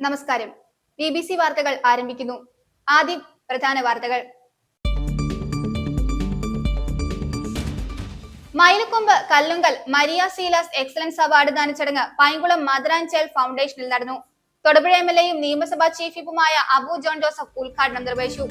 നമസ്കാരം. BBC വാർത്തകൾ ആരംഭിക്കുന്നു. ആദ്യം പ്രധാന വാർത്തകൾ. മൈലക്കൊമ്പ് കല്ലുങ്കൽ മരിയ സീലാസ് എക്സലൻസ് അവാർഡ് ദാന ചടങ്ങ് പൈങ്കുളം മദർ ആൻഡ് ചൈൽഡ് ഫൗണ്ടേഷനിൽ നടന്നു. തൊടുപുഴ MLAയും നിയമസഭാ ചീഫ് വിപ്പുമായ അബു ജോൺ ജോസഫ് ഉദ്ഘാടനം നിർവഹിച്ചു.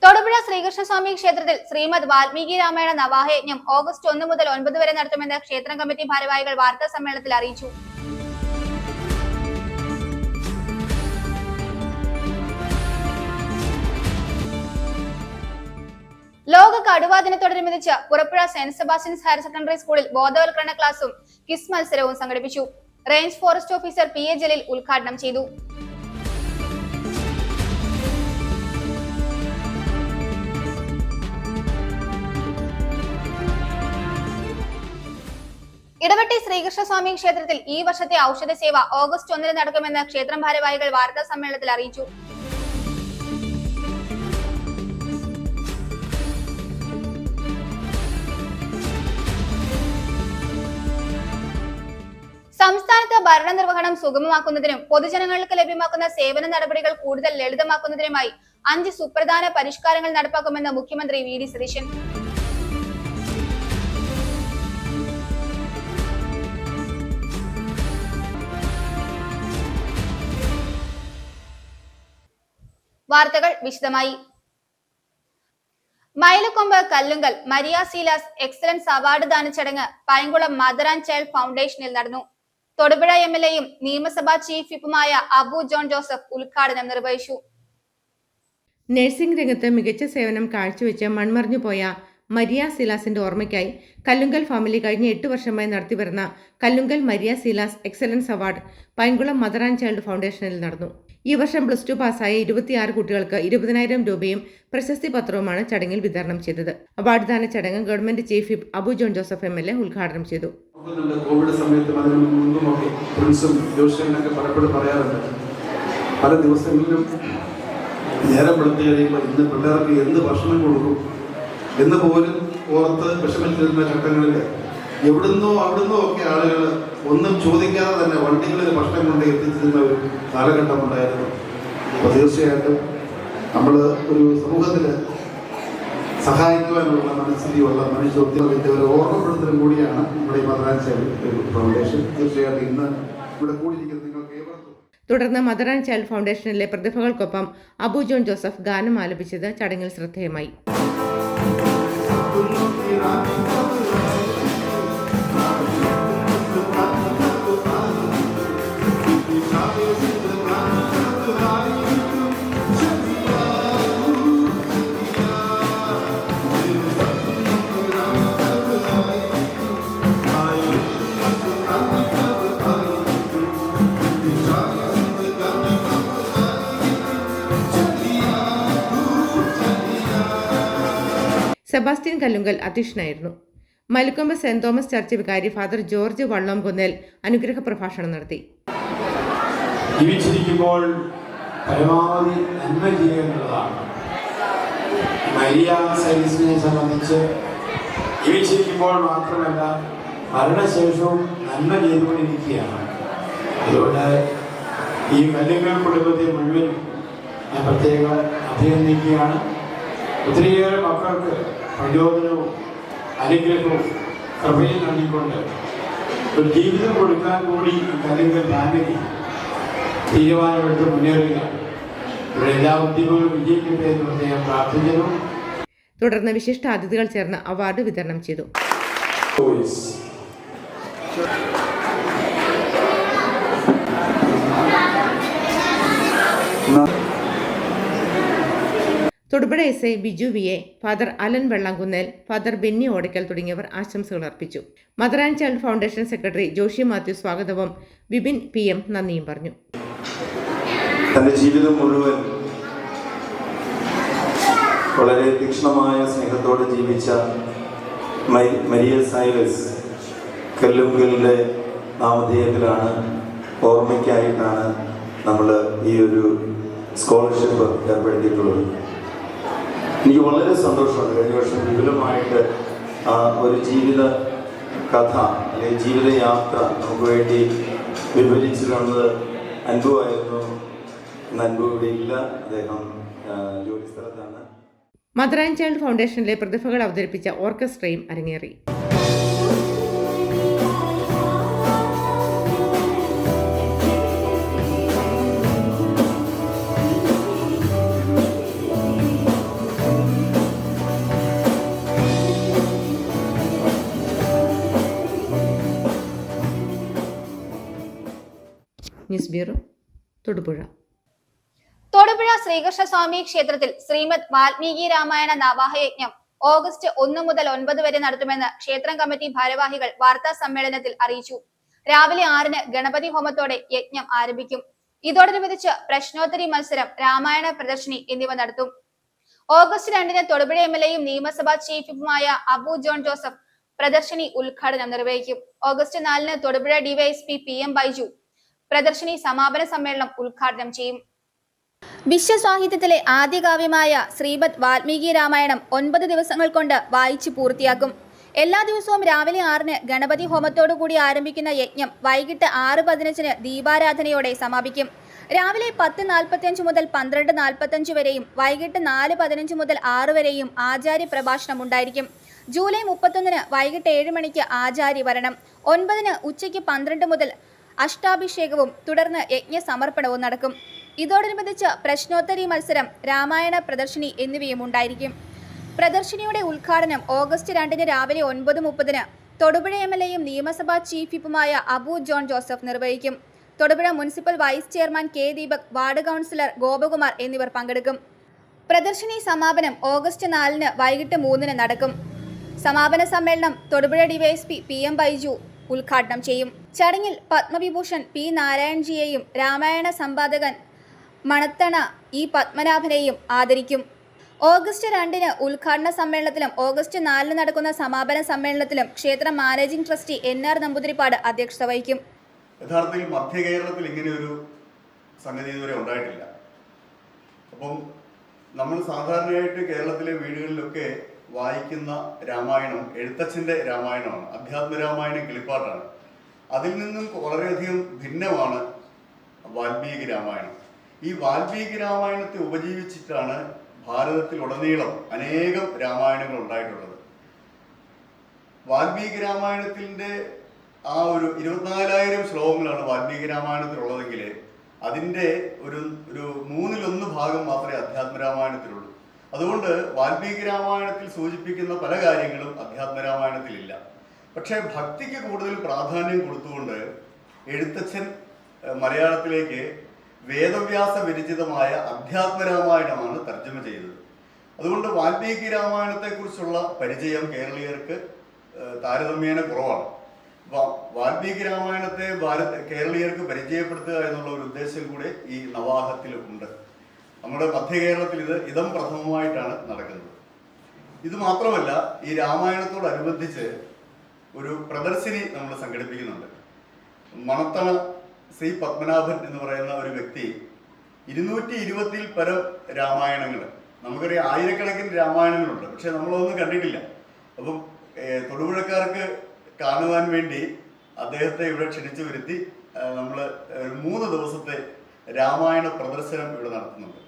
തൊടുപുഴ ശ്രീകൃഷ്ണസ്വാമി ക്ഷേത്രത്തിൽ ശ്രീമദ് വാൽമീകി രാമായണ നവാഹയജ്ഞം ഓഗസ്റ്റ് 1 മുതൽ 9 വരെ നടത്തുമെന്ന് ക്ഷേത്രം കമ്മിറ്റി ഭാരവാഹികൾ വാർത്താ സമ്മേളനത്തിൽ അറിയിച്ചു. ലോക കടുവാ ദിനത്തോടനുബന്ധിച്ച് പുറപ്പുഴ സെന്റ് സെബാസ്റ്റ്യൻസ് ഹയർ സെക്കൻഡറി സ്കൂളിൽ ബോധവൽക്കരണ ക്ലാസും ക്വിസ് മത്സരവും സംഘടിപ്പിച്ചു. Range forest officer PA Jaleel ഉദ്ഘാടനം ചെയ്തു. ഇടവെട്ടി ശ്രീകൃഷ്ണസ്വാമി ക്ഷേത്രത്തിൽ ഈ വർഷത്തെ ഔഷധ സേവ ഓഗസ്റ്റ് 1 നടക്കുമെന്ന് ക്ഷേത്രം ഭാരവാഹികൾ വാർത്താ സമ്മേളനത്തിൽ അറിയിച്ചു. സംസ്ഥാനത്ത് ഭരണനിർവഹണം സുഗമമാക്കുന്നതിനും പൊതുജനങ്ങൾക്ക് ലഭ്യമാക്കുന്ന സേവന നടപടികൾ കൂടുതൽ ലളിതമാക്കുന്നതിനുമായി 5 സുപ്രധാന പരിഷ്കാരങ്ങൾ നടപ്പാക്കുമെന്ന് മുഖ്യമന്ത്രി VD സതീശൻ. വാർത്തകൾ വിശദമായി. മൈലക്കൊമ്പ് കല്ലുങ്കൽ മരിയ സീലാസ് എക്സലൻസ് അവാർഡ് ദാന ചടങ്ങ് പൈങ്കുളം മദർ ആൻഡ് ചൈൽഡ് ഫൗണ്ടേഷനിൽ നടന്നു. തൊടുപുഴ MLAയും നിയമസഭാ ചീഫ് വിപ്പുമായ അബു ജോൺ ജോസഫ് ഉദ്ഘാടനം നിർവഹിച്ചു. നഴ്സിംഗ് രംഗത്ത് മികച്ച സേവനം കാഴ്ചവെച്ച് മൺമറിഞ്ഞുപോയ മരിയ സീലാസിന്റെ ഓർമ്മയ്ക്കായി കല്ലുങ്കൽ ഫാമിലി കഴിഞ്ഞ 8 വർഷമായി നടത്തിവരുന്ന Kallunkal Maria Silas excellence award Painkulam mother and child ഫൗണ്ടേഷനിൽ നടന്നു. ഈ വർഷം +2 പാസ്സായ 26 കുട്ടികൾക്ക് 20,000 രൂപയും പ്രശസ്തി പത്രവുമാണ് ചടങ്ങിൽ വിതരണം ചെയ്തത്. അവാർഡ് ദാന ചടങ്ങ് government chief whip Abu John Joseph MLA ഉദ്ഘാടനം ചെയ്തു. കോവിഡ് സമയത്ത് അതിന് മുൻപുമൊക്കെ പ്രിൻസും ജോഷിയനൊക്കെ പലപ്പോഴും പറയാറുണ്ട്, പല ദിവസങ്ങളിലും നേരം വെളുത്ത് കഴിയുമ്പോൾ ഇന്ന് പിള്ളേർക്ക് എന്ത് ഭക്ഷണം കൊടുക്കും എന്ന് പോലും ഓർത്ത് വിഷമിച്ചിരുന്ന ഘട്ടങ്ങളിൽ എവിടുന്നോ ഒക്കെ ആളുകൾ ഒന്നും ചോദിക്കാതെ തന്നെ വണ്ടികളിൽ ഭക്ഷണം കൊണ്ട് എത്തിച്ചിരുന്ന ഒരു കാലഘട്ടം ഉണ്ടായിരുന്നു. അപ്പോൾ തീർച്ചയായിട്ടും നമ്മൾ ഒരു സമൂഹത്തിൽ സഹായിക്കുവാനുള്ള മനസ്ഥിതിയുള്ള മനുഷ്യോദ്യമത്തിന്റെ ഒരു ഓർമ്മപ്പെടുത്തലും കൂടിയാണ് നമ്മുടെ ഈ മദർ ആൻഡ് ചൈൽഡ് ഫൗണ്ടേഷൻ. തീർച്ചയായിട്ടും ഇന്ന് ഇവിടെ കൂടിയിരിക്കുന്ന നിങ്ങൾക്ക് ഏവർക്കും. തുടർന്ന് മദർ ആൻഡ് ചൈൽഡ് ഫൗണ്ടേഷനിലെ പ്രതിഭകൾക്കൊപ്പം അബു ജോൺ ജോസഫ് ഗാനം ആലപിച്ചത് ചടങ്ങിൽ ശ്രദ്ധേയമായി. സെബാസ്റ്റ്യൻ കല്ലുങ്കൽ അധ്യക്ഷനായിരുന്നു. മൈലക്കൊമ്പ് സെന്റ് തോമസ് ചർച്ച് വികാരി ഫാദർ ജോർജ് വള്ളംകുന്നേൽ അനുഗ്രഹ പ്രഭാഷണം നടത്തി. ജീവിച്ചിരിക്കുമ്പോൾ പരമാവധി നന്മ ചെയ്യുന്നതാണ്. മരിയ സൈലസിനെ സംബന്ധിച്ച് ജീവിച്ചിരിക്കുമ്പോൾ മാത്രമല്ല മരണശേഷവും നന്മ ചെയ്തുകൊണ്ടിരിക്കുകയാണ്. അതുകൊണ്ട് ഈ കല്ലുങ്കൽ കുടുംബത്തെ മുഴുവൻ ഞാൻ പ്രത്യേകം അഭിനന്ദിക്കുകയാണ്. ഒത്തിരിയേറെ മക്കൾക്ക് പ്രചോദനവും അനുഗ്രഹവും കൃപയും നൽകിക്കൊണ്ട് ഒരു ജീവിതം കൊടുക്കാൻ കൂടി കല്ലുങ്കൽ ഫാമിലി തീരുമാനമെടുത്ത് മുന്നേറുകയാണ്. ഇവിടെ എല്ലാ ഉദ്യമങ്ങളും വിജയിക്കട്ടെ എന്ന് പ്രത്യേകം പ്രാർത്ഥിക്കുന്നു. തുടർന്ന് വിശിഷ്ട അതിഥികൾ ചേർന്ന് അവാർഡ് വിതരണം ചെയ്തു. Thodupuzha SI Biju VA, father Alan Vellankunnel, father Benny Odackal തുടങ്ങിയവർ ആശംസകൾ അർപ്പിച്ചു. Mother and child foundation secretary Joshy Mathew സ്വാഗതവും വിപിൻ PM നന്ദിയും പറഞ്ഞു. തന്റെ ജീവിതം മുഴുവൻ വളരെ തീക്ഷ്ണമായ സ്നേഹത്തോടെ ജീവിച്ച മരിയ സൈലസ് കല്ലുങ്കലിൻ്റെ നാമധേയത്തിലാണ്, ഓർമ്മയ്ക്കായിട്ടാണ് നമ്മൾ ഈ ഒരു സ്കോളർഷിപ്പ് ഏർപ്പെടുത്തിയിട്ടുള്ളത്. എനിക്ക് വളരെ സന്തോഷമുണ്ട്. കഴിഞ്ഞ വർഷം വിപുലമായിട്ട് ഒരു ജീവിത കഥ അല്ലെങ്കിൽ ജീവിതയാത്ര നമുക്ക് വേണ്ടി വിവരിച്ചിരുന്നത് അൻപുവായിരുന്നു. ഇന്ന് അൻപു ഇവിടെ ഇല്ല, അദ്ദേഹം ജോലി സ്ഥലത്താണ്. മദർ ആൻഡ് ചൈൽഡ് ഫൗണ്ടേഷനിലെ പ്രതിഭകൾ അവതരിപ്പിച്ച ഓർക്കസ്ട്രയും അരങ്ങേറി. News bureau, Thodupuzha. തൊടുപുഴ ശ്രീകൃഷ്ണസ്വാമി ക്ഷേത്രത്തിൽ ശ്രീമദ് വാൽമീകി രാമായണ നവാഹയജ്ഞം ഓഗസ്റ്റ് 1 മുതൽ 9 വരെ നടത്തുമെന്ന് ക്ഷേത്രം കമ്മിറ്റി ഭാരവാഹികൾ വാർത്താ സമ്മേളനത്തിൽ അറിയിച്ചു. രാവിലെ 6-ന് ഗണപതി ഹോമത്തോടെ യജ്ഞം ആരംഭിക്കും. ഇതോടനുബന്ധിച്ച് പ്രശ്നോത്തരി മത്സരം, രാമായണ പ്രദർശിനി എന്നിവ നടത്തും. ഓഗസ്റ്റ് 2-ന് തൊടുപുഴ എംഎൽഎയും നിയമസഭാ ചീഫ് വിപ്പുമായ അബു ജോൺ ജോസഫ് പ്രദർശിനി ഉദ്ഘാടനം നിർവഹിക്കും. ഓഗസ്റ്റ് 4-ന് തൊടുപുഴ ഡിവൈഎസ്പി PM ബൈജു പ്രദർശിനി സമാപന സമ്മേളനം ഉദ്ഘാടനം ചെയ്യും. വിശ്വസാഹിത്യത്തിലെ ആദ്യ കാവ്യമായ ശ്രീമദ് വാൽമീകി രാമായണം 9 ദിവസങ്ങൾ കൊണ്ട് വായിച്ചു പൂർത്തിയാക്കും. എല്ലാ ദിവസവും രാവിലെ 6-ന് ഗണപതി ഹോമത്തോടുകൂടി ആരംഭിക്കുന്ന യജ്ഞം വൈകിട്ട് 6:15-ന് ദീപാരാധനയോടെ സമാപിക്കും. രാവിലെ 10:45 മുതൽ 12:45 വരെയും വൈകിട്ട് 4:15 മുതൽ 6 വരെയും ആചാര്യ പ്രഭാഷണം ഉണ്ടായിരിക്കും. ജൂലൈ 31-ന് വൈകിട്ട് 7 മണിക്ക് ആചാര്യ വരണം. 9-ന് ഉച്ചയ്ക്ക് 12 മുതൽ അഷ്ടാഭിഷേകവും തുടർന്ന് യജ്ഞ സമർപ്പണവും നടക്കും. ഇതോടനുബന്ധിച്ച് പ്രശ്നോത്തരി മത്സരം, രാമായണ പ്രദർശിനി എന്നിവയും ഉണ്ടായിരിക്കും. പ്രദർശിനിയുടെ ഉദ്ഘാടനം ഓഗസ്റ്റ് 2-ന് രാവിലെ 9:30-ന് തൊടുപുഴ എംഎൽഎയും നിയമസഭാ ചീഫ് വിപ്പുമായ അബു ജോൺ ജോസഫ് നിർവഹിക്കും. Thodupuzha municipal vice chairman K. Deepak, ward councillor Gopakumar എന്നിവർ പങ്കെടുക്കും. പ്രദർശിനി സമാപനം ഓഗസ്റ്റ് 4-ന് വൈകിട്ട് 3-ന് നടക്കും. സമാപന സമ്മേളനം തൊടുപുഴ ഡിവൈഎസ്പി PM ബൈജു ഉദ്ഘാടനം ചെയ്യും. ചടങ്ങിൽ പത്മവിഭൂഷൺ P. നാരായൺജിയെയും രാമായണ സമ്പാദകൻ മണത്തണ E. പത്മനാഭനെയും ആദരിക്കും. ഓഗസ്റ്റ് 2-ന് ഉദ്ഘാടന സമ്മേളനത്തിലും ഓഗസ്റ്റ് 4-ന് നടക്കുന്ന സമാപന സമ്മേളനത്തിലും ക്ഷേത്രം മാനേജിംഗ് ട്രസ്റ്റി NR നമ്പൂതിരിപ്പാട് അധ്യക്ഷത വഹിക്കും. യഥാർത്ഥത്തിൽ മധ്യ കേരളത്തിൽ ഇങ്ങനെയൊരു സംഗതി ഇതുവരെ ഉണ്ടായിട്ടില്ല. അപ്പം നമ്മൾ സാധാരണയായിട്ട് കേരളത്തിലെ വീടുകളിലൊക്കെ വായിക്കുന്ന രാമായണം എഴുത്തച്ഛൻ്റെ രാമായണമാണ്, അധ്യാത്മരാമായണം കിളിപ്പാട്ടാണ്. അതിൽ നിന്നും വളരെയധികം ഭിന്നമാണ് വാൽമീകി രാമായണം. ഈ വാൽമീകി രാമായണത്തെ ഉപജീവിച്ചിട്ടാണ് ഭാരതത്തിലുടനീളം അനേകം രാമായണങ്ങൾ ഉണ്ടായിട്ടുള്ളത്. വാൽമീകി രാമായണത്തിൻ്റെ ആ ഒരു 24,000 ശ്ലോകങ്ങളാണ് വാൽമീകി രാമായണത്തിലുള്ളതെങ്കിൽ അതിൻ്റെ ഒരു 1/3 ഭാഗം മാത്രമേ അധ്യാത്മരാമായണത്തിലുള്ളൂ. അതുകൊണ്ട് വാൽമീകി രാമായണത്തിൽ സൂചിപ്പിക്കുന്ന പല കാര്യങ്ങളും അധ്യാത്മരാമായണത്തിലില്ല. പക്ഷേ ഭക്തിക്ക് കൂടുതൽ പ്രാധാന്യം കൊടുത്തുകൊണ്ട് എഴുത്തച്ഛൻ മലയാളത്തിലേക്ക് വേദവ്യാസ വിരചിതമായ അധ്യാത്മരാമായണമാണ് തർജ്ജമ ചെയ്തത്. അതുകൊണ്ട് വാൽമീകി രാമായണത്തെക്കുറിച്ചുള്ള പരിചയം കേരളീയർക്ക് താരതമ്യേന കുറവാണ്. വാൽമീകി രാമായണത്തെ കേരളീയർക്ക് പരിചയപ്പെടുത്തുക എന്നുള്ള ഒരു ഉദ്ദേശം കൂടെ ഈ നവാഹത്തിൽ ഉണ്ട്. നമ്മുടെ മധ്യ കേരളത്തിൽ ഇത് ഇതം പ്രഥമമായിട്ടാണ് നടക്കുന്നത്. ഇത് മാത്രമല്ല, ഈ രാമായണത്തോടനുബന്ധിച്ച് ഒരു പ്രദർശിനി നമ്മൾ സംഘടിപ്പിക്കുന്നുണ്ട്. മണത്തണ ശ്രീ പത്മനാഭൻ എന്ന് പറയുന്ന ഒരു വ്യക്തി 220-ൽ പരം രാമായണങ്ങൾ, നമുക്കറിയാം ആയിരക്കണക്കിന് രാമായണങ്ങളുണ്ട്, പക്ഷെ നമ്മളൊന്നും കണ്ടിട്ടില്ല. അപ്പം തൊടുപുഴക്കാർക്ക് കാണുവാൻ വേണ്ടി അദ്ദേഹത്തെ ഇവിടെ ക്ഷണിച്ചു വരുത്തി നമ്മൾ 3 ദിവസത്തെ രാമായണ പ്രദർശനം ഇവിടെ നടത്തുന്നുണ്ട്.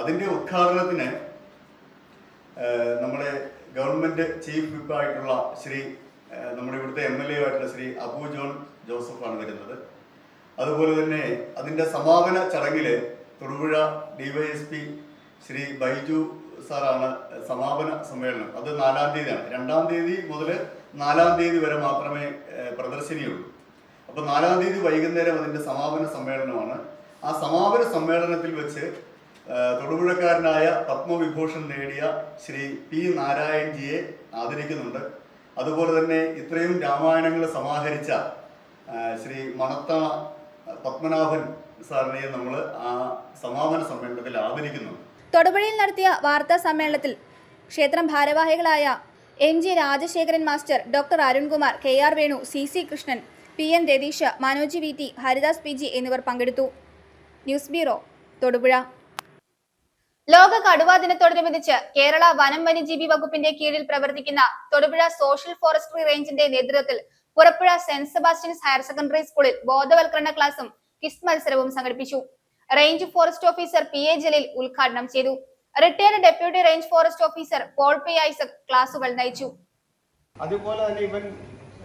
അതിൻ്റെ ഉദ്ഘാടനത്തിന് നമ്മുടെ ഗവൺമെൻറ് ചീഫ് വിപ്പായിട്ടുള്ള നമ്മുടെ ഇവിടുത്തെ MLA ആയിട്ടുള്ള ശ്രീ അബു ജോൺ ജോസഫാണ് വരുന്നത്. അതുപോലെ തന്നെ അതിൻ്റെ സമാപന ചടങ്ങിൽ തൊടുപുഴ DYSP ശ്രീ ബൈജു സാറാണ് സമാപന സമ്മേളനം. അത് 4-ാം തീയതിയാണ്. 2-ാം തീയതി മുതൽ 4-ാം തീയതി വരെ മാത്രമേ പ്രദർശിനിയുള്ളൂ. അപ്പോൾ 4-ാം തീയതി വൈകുന്നേരം അതിൻ്റെ സമാപന സമ്മേളനമാണ്. ആ സമാപന സമ്മേളനത്തിൽ വെച്ച് തൊടുപുഴക്കാരനായ പത്മവിഭൂഷൺ നേടിയ ശ്രീ P. നാരായൺജിയെ ആദരിക്കുന്നുണ്ട്. അതുപോലെ തന്നെ ഇത്രയും രാമായണങ്ങൾ സമാഹരിച്ച ശ്രീ മണത്തണ പത്മനാഭൻ സാറിനെ നമ്മൾ ആ സമാപന സമ്മേളനത്തിൽ ആദരിക്കുന്നു. തൊടുപുഴയിൽ നടത്തിയ വാർത്താ സമ്മേളനത്തിൽ ക്ഷേത്രം ഭാരവാഹികളായ NG Rajasekharan master, doctor Arunkumar, KR Venu, CC Krishnan, PN Ratheesh, Manoj VT, Haridas PG എന്നിവർ പങ്കെടുത്തു. News bureau, Thodupuzha. ലോക കടുവാ ദിനത്തോടനുബന്ധിച്ച് കേരള വനം വന്യജീവി വകുപ്പിന്റെ കീഴിൽ പ്രവർത്തിക്കുന്ന തൊടുപുഴ സോഷ്യൽ ഫോറസ്ട്രി റേഞ്ചിന്റെ നേതൃത്വത്തിൽ പുറപ്പുഴ സെന്റ് സെബാസ്റ്റ്യൻസ് ഹയർ സെക്കൻഡറി സ്കൂളിൽ ബോധവൽക്കരണ ക്ലാസും ക്വിസ് മത്സരവും സംഘടിപ്പിച്ചു. Range forest officer PA Jaleel ഉദ്ഘാടനം ചെയ്തു. Retired deputy range forest officer Paul P. Isaac ക്ലാസുകൾ നയിച്ചു. അതുപോലെ തന്നെ ഇവൻ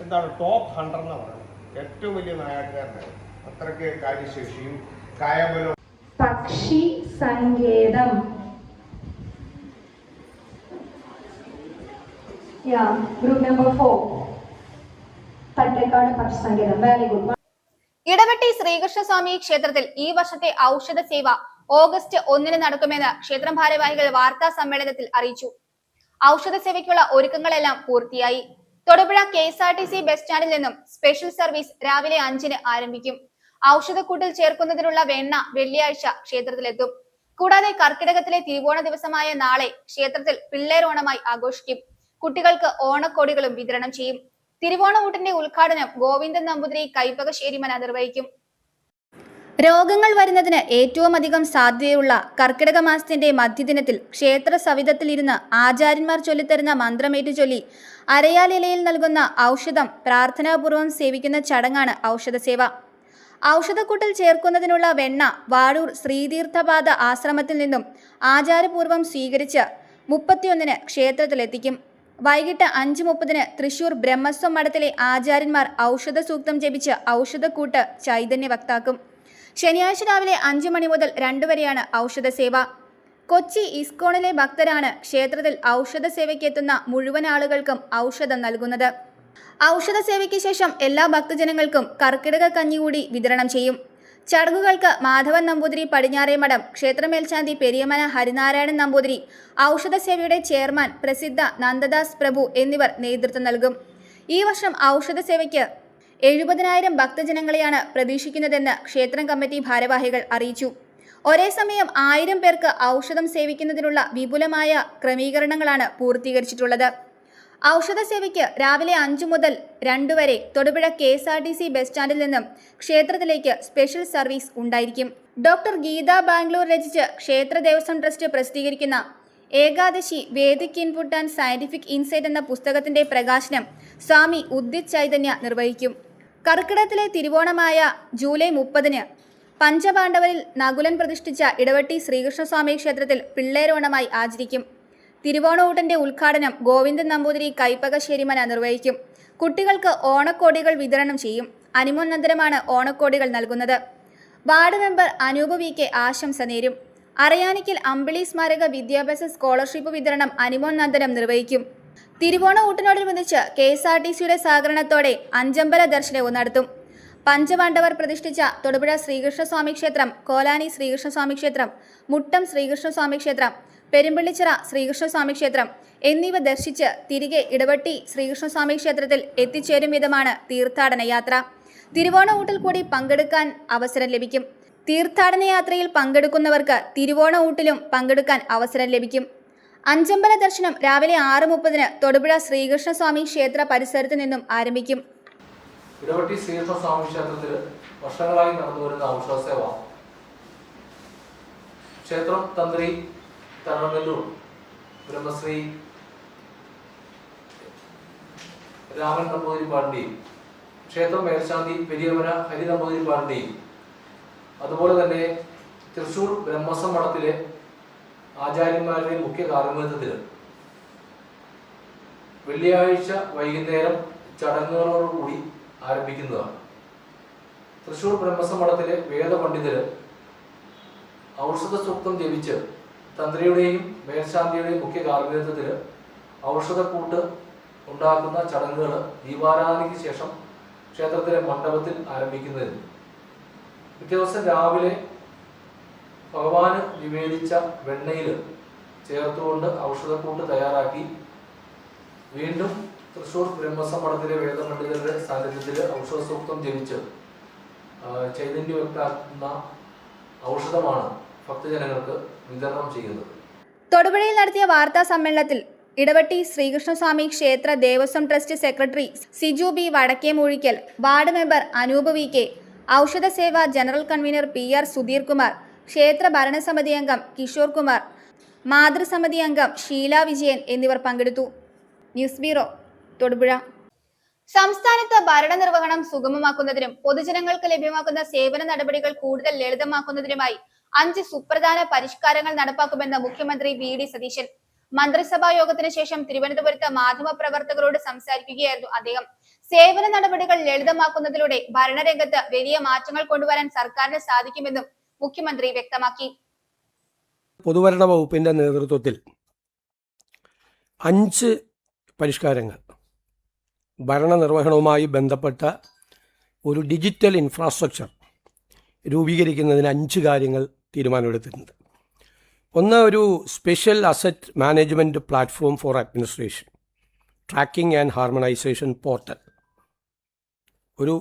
എന്താണ് ടോപ്പ് ഹണ്ടർ എന്ന് പറയുന്നത്, ഏറ്റവും വലിയ നായകനാണ്. അത്രയ്ക്ക് കാര്യശേഷിയും കായബലവും. പക്ഷി സങ്കേതം. ഗ്രൂപ്പ് നമ്പർ 4 തട്ടേക്കാട് പക്ഷി സങ്കേതം. Very good. ഇടവെട്ടി ശ്രീകൃഷ്ണസ്വാമി ക്ഷേത്രത്തിൽ ഈ വർഷത്തെ ഔഷധ സേവ ഓഗസ്റ്റ് 1 നടക്കുമെന്ന് ക്ഷേത്രം ഭാരവാഹികൾ വാർത്താ സമ്മേളനത്തിൽ അറിയിച്ചു. ഔഷധ സേവയ്ക്കുള്ള ഒരുക്കങ്ങളെല്ലാം പൂർത്തിയായി. തൊടുപുഴ KSRTC ബസ് സ്റ്റാൻഡിൽ നിന്നും സ്പെഷ്യൽ സർവീസ് രാവിലെ 5 ആരംഭിക്കും. ഔഷധക്കൂട്ടിൽ ചേർക്കുന്നതിനുള്ള വെണ്ണ വെള്ളിയാഴ്ച ക്ഷേത്രത്തിലെത്തും. കൂടാതെ കർക്കിടകത്തിലെ തിരുവോണ ദിവസമായ നാളെ ക്ഷേത്രത്തിൽ പിള്ളേരോണമായി ആഘോഷിക്കും. കുട്ടികൾക്ക് ഓണക്കോടികളും വിതരണം ചെയ്യും. തിരുവോണ ഊട്ടിന്റെ ഉദ്ഘാടനം ഗോവിന്ദൻ നമ്പൂതിരി കൈപ്പകശ്ശേരിമന നിർവഹിക്കും. രോഗങ്ങൾ വരുന്നതിന് ഏറ്റവും അധികം സാധ്യതയുള്ള കർക്കിടക മാസത്തിന്റെ മധ്യദിനത്തിൽ ക്ഷേത്ര സവിധത്തിലിരുന്ന് ആചാര്യന്മാർ ചൊല്ലിത്തരുന്ന മന്ത്രമേറ്റു ചൊല്ലി അരയാലിലയിൽ നൽകുന്ന ഔഷധം പ്രാർത്ഥനാപൂർവം സേവിക്കുന്ന ചടങ്ങാണ് ഔഷധസേവ. ഔഷധക്കൂട്ടിൽ ചേർക്കുന്നതിനുള്ള വെണ്ണ വാഴൂർ ശ്രീതീർത്ഥപാദ ആശ്രമത്തിൽ നിന്നും ആചാരപൂർവം സ്വീകരിച്ച് 31 ക്ഷേത്രത്തിലെത്തിക്കും. വൈകിട്ട് 5:30 തൃശൂർ ബ്രഹ്മസ്വം മഠത്തിലെ ആചാര്യന്മാർ ഔഷധ സൂക്തം ജപിച്ച് ഔഷധക്കൂട്ട് ചൈതന്യവക്താക്കും. ശനിയാഴ്ച രാവിലെ 5 മണി മുതൽ 2 വരെയാണ് ഔഷധസേവ. കൊച്ചി ഇസ്കോണിലെ ഭക്തരാണ് ക്ഷേത്രത്തിൽ ഔഷധസേവയ്ക്ക് എത്തുന്ന മുഴുവൻ ആളുകൾക്കും ഔഷധം നൽകുന്നത്. ഔഷധസേവയ്ക്ക് ശേഷം എല്ലാ ഭക്തജനങ്ങൾക്കും കർക്കിടക കഞ്ഞി കൂടി വിതരണം ചെയ്യും. ചടങ്ങുകൾക്ക് മാധവൻ നമ്പൂതിരി പടിഞ്ഞാറേ മഠം, ക്ഷേത്രമേൽശാന്തി പെരിയമന ഹരിനാരായണൻ നമ്പൂതിരി, ഔഷധസേവയുടെ ചെയർമാൻ പ്രസിദ്ധ നന്ദദാസ് പ്രഭു എന്നിവർ നേതൃത്വം നൽകും. ഈ വർഷം ഔഷധസേവയ്ക്ക് 70,000 ഭക്തജനങ്ങളെയാണ് പ്രതീക്ഷിക്കുന്നതെന്ന് ക്ഷേത്രം കമ്മിറ്റി ഭാരവാഹികൾ അറിയിച്ചു. ഒരേ സമയം 1000 പേർക്ക് ഔഷധം സേവിക്കുന്നതിനുള്ള വിപുലമായ ക്രമീകരണങ്ങളാണ് പൂർത്തീകരിച്ചിട്ടുള്ളത്. ഔഷധസേവയ്ക്ക് രാവിലെ 5 മുതൽ 2 വരെ തൊടുപുഴ KSRTC ബസ് സ്റ്റാൻഡിൽ നിന്നും ക്ഷേത്രത്തിലേക്ക് സ്പെഷ്യൽ സർവീസ് ഉണ്ടായിരിക്കും. ഡോക്ടർ ഗീത ബാംഗ്ലൂർ രചിച്ച് ക്ഷേത്ര ദേവസ്വം ട്രസ്റ്റ് പ്രസിദ്ധീകരിക്കുന്ന Ekadashi Vedic input and scientific insight എന്ന പുസ്തകത്തിന്റെ പ്രകാശനം സ്വാമി ഉദിത് ചൈതന്യ നിർവഹിക്കും. കർക്കിടകത്തിലെ തിരുവോണമായ ജൂലൈ 30 പഞ്ചപാണ്ഡവരിൽ നകുലൻ പ്രതിഷ്ഠിച്ച ഇടവെട്ടി ശ്രീകൃഷ്ണസ്വാമി ക്ഷേത്രത്തിൽ പിള്ളേരോണമായി ആചരിക്കും. തിരുവോണ ഊട്ടിന്റെ ഉദ്ഘാടനം ഗോവിന്ദൻ നമ്പൂതിരി കൈപ്പകശ്ശേരിമന നിർവഹിക്കും. കുട്ടികൾക്ക് ഓണക്കോടികൾ വിതരണം ചെയ്യും. അനുമോന്നന്തരമാണ് ഓണക്കോടികൾ നൽകുന്നത്. വാർഡ് മെമ്പർ അനൂപ് VK ആശംസ നേരും. അറയാനിക്കൽ അമ്പിളി സ്മാരക വിദ്യാഭ്യാസ സ്കോളർഷിപ്പ് വിതരണം അനുമോന്നന്തരം നിർവഹിക്കും. തിരുവോണ ഊട്ടിനോടനുബന്ധിച്ച് KSRTCയുടെ സഹകരണത്തോടെ അഞ്ചമ്പല ദർശനവും നടത്തും. പഞ്ചപാണ്ഡവർ പ്രതിഷ്ഠിച്ച തൊടുപുഴ ശ്രീകൃഷ്ണസ്വാമി ക്ഷേത്രം, കോലാനി ശ്രീകൃഷ്ണസ്വാമി ക്ഷേത്രം, മുട്ടം ശ്രീകൃഷ്ണസ്വാമി ക്ഷേത്രം, പെരുമ്പള്ളിച്ചിറ ശ്രീകൃഷ്ണസ്വാമി ക്ഷേത്രം എന്നിവ ദർശിച്ച് തിരികെ ഇടവെട്ടി ശ്രീകൃഷ്ണസ്വാമി ക്ഷേത്രത്തിൽ എത്തിച്ചേരും വിധമാണ് തീർത്ഥാടന യാത്ര. തിരുവോണ ഊട്ടിൽ കൂടി പങ്കെടുക്കാൻ അവസരം ലഭിക്കും. തീർത്ഥാടന യാത്രയിൽ പങ്കെടുക്കുന്നവർക്ക് തിരുവോണ ഊട്ടിലും പങ്കെടുക്കാൻ അവസരം ലഭിക്കും. അഞ്ചമ്പല ദർശനം രാവിലെ 6:30 തൊടുപുഴ ശ്രീകൃഷ്ണസ്വാമി ക്ഷേത്ര പരിസരത്ത് നിന്നും ആരംഭിക്കും. ഇടവെട്ടി ശ്രീകൃഷ്ണസ്വാമി ക്ഷേത്രത്തിൽ വർഷങ്ങളായി നടന്നുവരുന്ന ഔഷധസേവ ക്ഷേത്രം തന്ത്രി തരണനെല്ലൂർ ബ്രഹ്മശ്രീ രാമൻ നമ്പൂതിരി പാടിന്റെയും ക്ഷേത്രം മേൽശാന്തി പെരിയമന ഹരി നമ്പൂതിരി പാടിന്റെയും അതുപോലെ തന്നെ തൃശൂർ ബ്രഹ്മസ്വം മഠത്തിലെ ആചാര്യന്മാരുടെയും മുഖ്യ കാർമ്മികത്വത്തിൽ വെള്ളിയാഴ്ച വൈകുന്നേരം ചടങ്ങുകളോടുകൂടി ആരംഭിക്കുന്നതാണ്. തൃശൂർ ബ്രഹ്മസ്വം മഠത്തിലെ വേദപണ്ഡിതര് ഔഷധ സൂക്തം ജപിച്ച് തന്ത്രിയുടെയും മേൽശാന്തിയുടെയും മുഖ്യ കാർമ്മികത്വത്തിൽ ഔഷധക്കൂട്ട് ഉണ്ടാക്കുന്ന ചടങ്ങുകൾ ദീപാരാധനയ്ക്ക് ശേഷം ക്ഷേത്രത്തിലെ മണ്ഡപത്തിൽ ആരംഭിക്കുന്നതിന് പിറ്റേ ദിവസം രാവിലെ ഭഗവാന് നിവേദിച്ച വെണ്ണയിൽ ചേർത്തുകൊണ്ട് ഔഷധക്കൂട്ട് തയ്യാറാക്കി വീണ്ടും തൃശൂർ ബ്രഹ്മസ്വം മഠത്തിലെ വേദപണ്ഡിതരുടെ സാന്നിധ്യത്തിൽ ഔഷധ സൂക്തം ജപിച്ച് ചൈതന്യവ്യക്താക്കുന്ന ഔഷധമാണ് ഭക്തജനങ്ങൾക്ക് വിതരണം ചെയ്യുന്നത്. തൊടുപുഴയിൽ നടത്തിയ വാർത്താ സമ്മേളനത്തിൽ ഇടവെട്ടി ശ്രീകൃഷ്ണസ്വാമി ക്ഷേത്ര Devaswom trust secretary Siju B Vadakkemuzhikkal, ward member Anoop VK, ഔഷധസേവ general convener PR Sudheer Kumar, ക്ഷേത്ര ഭരണസമിതി അംഗം കിഷോർ കുമാർ, മാതൃസമിതി അംഗം ഷീല വിജയൻ എന്നിവർ പങ്കെടുത്തു. News bureau, Thodupuzha. സംസ്ഥാനത്ത് ഭരണനിർവഹണം സുഗമമാക്കുന്നതിനും പൊതുജനങ്ങൾക്ക് ലഭ്യമാക്കുന്ന സേവന നടപടികൾ കൂടുതൽ ലളിതമാക്കുന്നതിനുമായി 5 സുപ്രധാന പരിഷ്കാരങ്ങൾ നടപ്പാക്കുമെന്ന് മുഖ്യമന്ത്രി VD സതീശൻ. മന്ത്രിസഭാ യോഗത്തിന് ശേഷം തിരുവനന്തപുരത്ത് മാധ്യമപ്രവർത്തകരോട് സംസാരിക്കുകയായിരുന്നു അദ്ദേഹം. സേവന നടപടികൾ ലളിതമാക്കുന്നതിലൂടെ ഭരണരംഗത്ത് വലിയ മാറ്റങ്ങൾ കൊണ്ടുവരാൻ സർക്കാരിന് സാധിക്കുമെന്നും മുഖ്യമന്ത്രി വ്യക്തമാക്കി. പൊതുഭരണ വകുപ്പിൻ്റെ നേതൃത്വത്തിൽ 5 പരിഷ്കാരങ്ങൾ ഭരണനിർവഹണവുമായി ബന്ധപ്പെട്ട ഒരു ഡിജിറ്റൽ ഇൻഫ്രാസ്ട്രക്ചർ രൂപീകരിക്കുന്നതിന് 5 കാര്യങ്ങൾ തീരുമാനമെടുത്തിട്ടുണ്ട്. ഒന്ന്, ഒരു special asset management platform for administration, tracking and harmonisation portal. ഒരു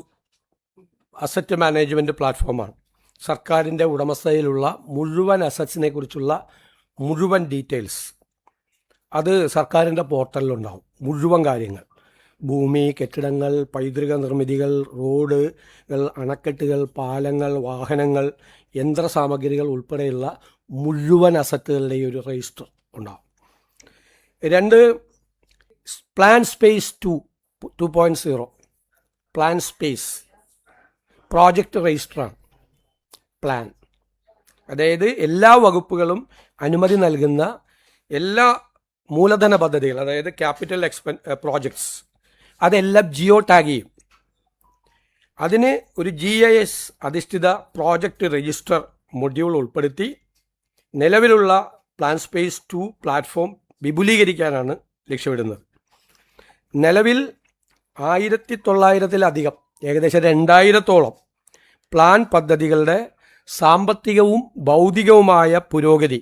അസറ്റ് മാനേജ്മെൻറ്റ് പ്ലാറ്റ്ഫോമാണ്. സർക്കാരിൻ്റെ ഉടമസ്ഥതയിലുള്ള മുഴുവൻ അസറ്റ്സിനെ കുറിച്ചുള്ള മുഴുവൻ ഡീറ്റെയിൽസ് അത് സർക്കാരിൻ്റെ പോർട്ടലിലുണ്ടാവും. മുഴുവൻ കാര്യങ്ങൾ, ഭൂമി, കെട്ടിടങ്ങൾ, പൈതൃക നിർമ്മിതികൾ, റോഡുകൾ, അണക്കെട്ടുകൾ, പാലങ്ങൾ, വാഹനങ്ങൾ, യന്ത്രസാമഗ്രികൾ ഉൾപ്പെടെയുള്ള മുഴുവൻ അസറ്റുകളുടെ ഒരു രജിസ്റ്റർ ഉണ്ടാവും. 2, plan space 2.0 plan space project രജിസ്റ്ററാണ്. പ്ലാൻ അതായത് എല്ലാ വകുപ്പുകളും അനുമതി നൽകുന്ന എല്ലാ മൂലധന പദ്ധതികൾ, അതായത് ക്യാപിറ്റൽ പ്രോജക്ട്സ്, അതെല്ലാം ജിയോ ടാഗ് ചെയ്യും. അതിന് ഒരു GIS അധിഷ്ഠിത പ്രോജക്റ്റ് രജിസ്റ്റർ മൊഡ്യൂൾ ഉൾപ്പെടുത്തി നിലവിലുള്ള പ്ലാൻ സ്പേസ് 2 പ്ലാറ്റ്ഫോം വിപുലീകരിക്കാനാണ് ലക്ഷ്യമിടുന്നത്. നിലവിൽ 1900-ലധികം, ഏകദേശം 2000-ഓളം പ്ലാൻ പദ്ധതികളുടെ സാമ്പത്തികവും ഭൗതികവുമായ പുരോഗതി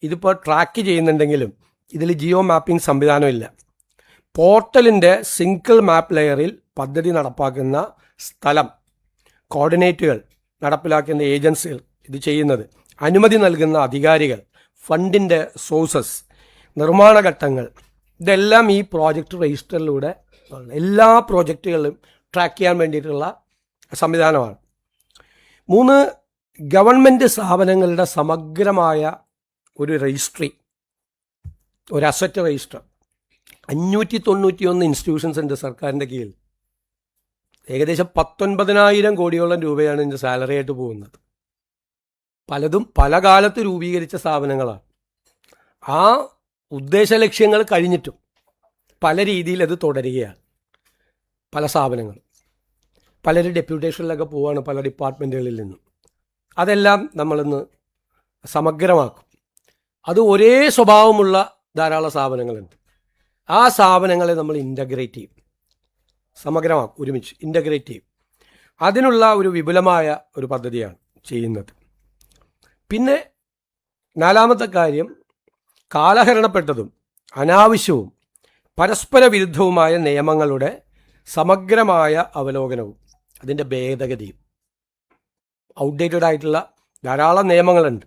ഇതിപ്പോൾ ട്രാക്ക് ചെയ്യുന്നുണ്ടെങ്കിലും ഇതിൽ ജിയോ മാപ്പിംഗ് സംവിധാനമില്ല. പോർട്ടലിൻ്റെ സിംഗിൾ മാപ്പ് ലെയറിൽ പദ്ധതി നടപ്പാക്കുന്ന സ്ഥലം, കോർഡിനേറ്റുകൾ നടപ്പിലാക്കുന്ന ഏജൻസികൾ ഇത് ചെയ്യുന്നത്, അനുമതി നൽകുന്ന അധികാരികൾ, ഫണ്ടിൻ്റെ സോഴ്സസ്, നിർമ്മാണ ഘട്ടങ്ങൾ, ഇതെല്ലാം ഈ പ്രോജക്റ്റ് രജിസ്റ്ററിലൂടെ എല്ലാ പ്രോജക്റ്റുകളും ട്രാക്ക് ചെയ്യാൻ വേണ്ടിയിട്ടുള്ള സംവിധാനമാണ്. 3, ഗവൺമെൻറ് സ്ഥാപനങ്ങളുടെ സമഗ്രമായ ഒരു രജിസ്ട്രി, ഒരു അസറ്റ് രജിസ്റ്റർ. 591 ഇൻസ്റ്റിറ്റ്യൂഷൻസ് ഉണ്ട് സർക്കാരിൻ്റെ കീഴിൽ. ഏകദേശം 19,000 കോടിയോളം രൂപയാണ് ഇതിൻ്റെ സാലറി ആയിട്ട് പോകുന്നത്. പലതും പല കാലത്ത് രൂപീകരിച്ച സ്ഥാപനങ്ങളാണ്. ആ ഉദ്ദേശ ലക്ഷ്യങ്ങൾ കഴിഞ്ഞിട്ടും പല രീതിയിൽ അത് തുടരുകയാണ്. പല സ്ഥാപനങ്ങളും പലരും ഡെപ്യൂട്ടേഷനിലൊക്കെ പോവുകയാണ് പല ഡിപ്പാർട്ട്മെൻറ്റുകളിൽ നിന്നും. അതെല്ലാം നമ്മളിന്ന് സമഗ്രമാക്കും. അത് ഒരേ സ്വഭാവമുള്ള ധാരാളം സ്ഥാപനങ്ങളുണ്ട്. ആ സ്ഥാപനങ്ങളെ നമ്മൾ ഇൻ്റഗ്രേറ്റ് ചെയ്യും, സമഗ്രമാക്കും, ഒരുമിച്ച് ഇൻ്റഗ്രേറ്റ് ചെയ്യും. അതിനുള്ള ഒരു വിപുലമായ ഒരു പദ്ധതിയാണ് ചെയ്യുന്നത്. പിന്നെ 4-മത്തെ കാര്യം, കാലഹരണപ്പെട്ടതും അനാവശ്യവും പരസ്പര വിരുദ്ധവുമായ നിയമങ്ങളുടെ സമഗ്രമായ അവലോകനവും അതിൻ്റെ ഭേദഗതിയും. ഔട്ട്ഡേറ്റഡ് ആയിട്ടുള്ള ധാരാളം നിയമങ്ങളുണ്ട്.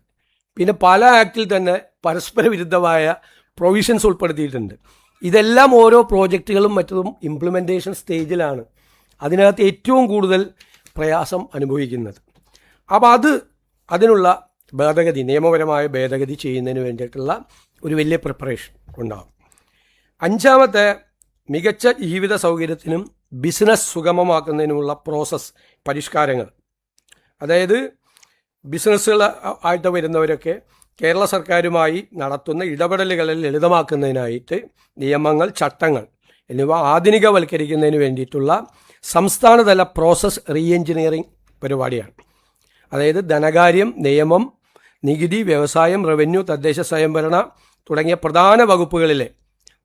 പിന്നെ പല ആക്ടിൽ തന്നെ പരസ്പര വിരുദ്ധമായ പ്രൊവിഷൻസ് ഉൾപ്പെടുത്തിയിട്ടുണ്ട്. ഇതെല്ലാം ഓരോ പ്രോജക്റ്റുകളും മറ്റതും ഇംപ്ലിമെൻറ്റേഷൻ സ്റ്റേജിലാണ് അതിനകത്ത് ഏറ്റവും കൂടുതൽ പ്രയാസം അനുഭവിക്കുന്നത്. അപ്പോൾ അതിനുള്ള ഭേദഗതി, നിയമപരമായ ഭേദഗതി ചെയ്യുന്നതിന് വേണ്ടിയിട്ടുള്ള ഒരു വലിയ പ്രിപ്പറേഷൻ ഉണ്ടാകും. 5-മത്തെ, മികച്ച ജീവിത സൗകര്യത്തിനും ബിസിനസ് സുഗമമാക്കുന്നതിനുമുള്ള പ്രോസസ്സ് പരിഷ്കാരങ്ങൾ. അതായത് ബിസിനസ്സുകൾ ആയിട്ട് വരുന്നവരൊക്കെ കേരള സർക്കാരുമായി നടത്തുന്ന ഇടപെടലുകളിൽ ലളിതമാക്കുന്നതിനായിട്ട് നിയമങ്ങൾ, ചട്ടങ്ങൾ എന്നിവ ആധുനികവൽക്കരിക്കുന്നതിന് വേണ്ടിയിട്ടുള്ള സംസ്ഥാനതല പ്രോസസ് റീ എഞ്ചിനീയറിംഗ് പരിപാടിയാണ്. അതായത് ധനകാര്യം, നിയമം, നികുതി, വ്യവസായം, റവന്യൂ, തദ്ദേശ സ്വയംഭരണ തുടങ്ങിയ പ്രധാന വകുപ്പുകളിലെ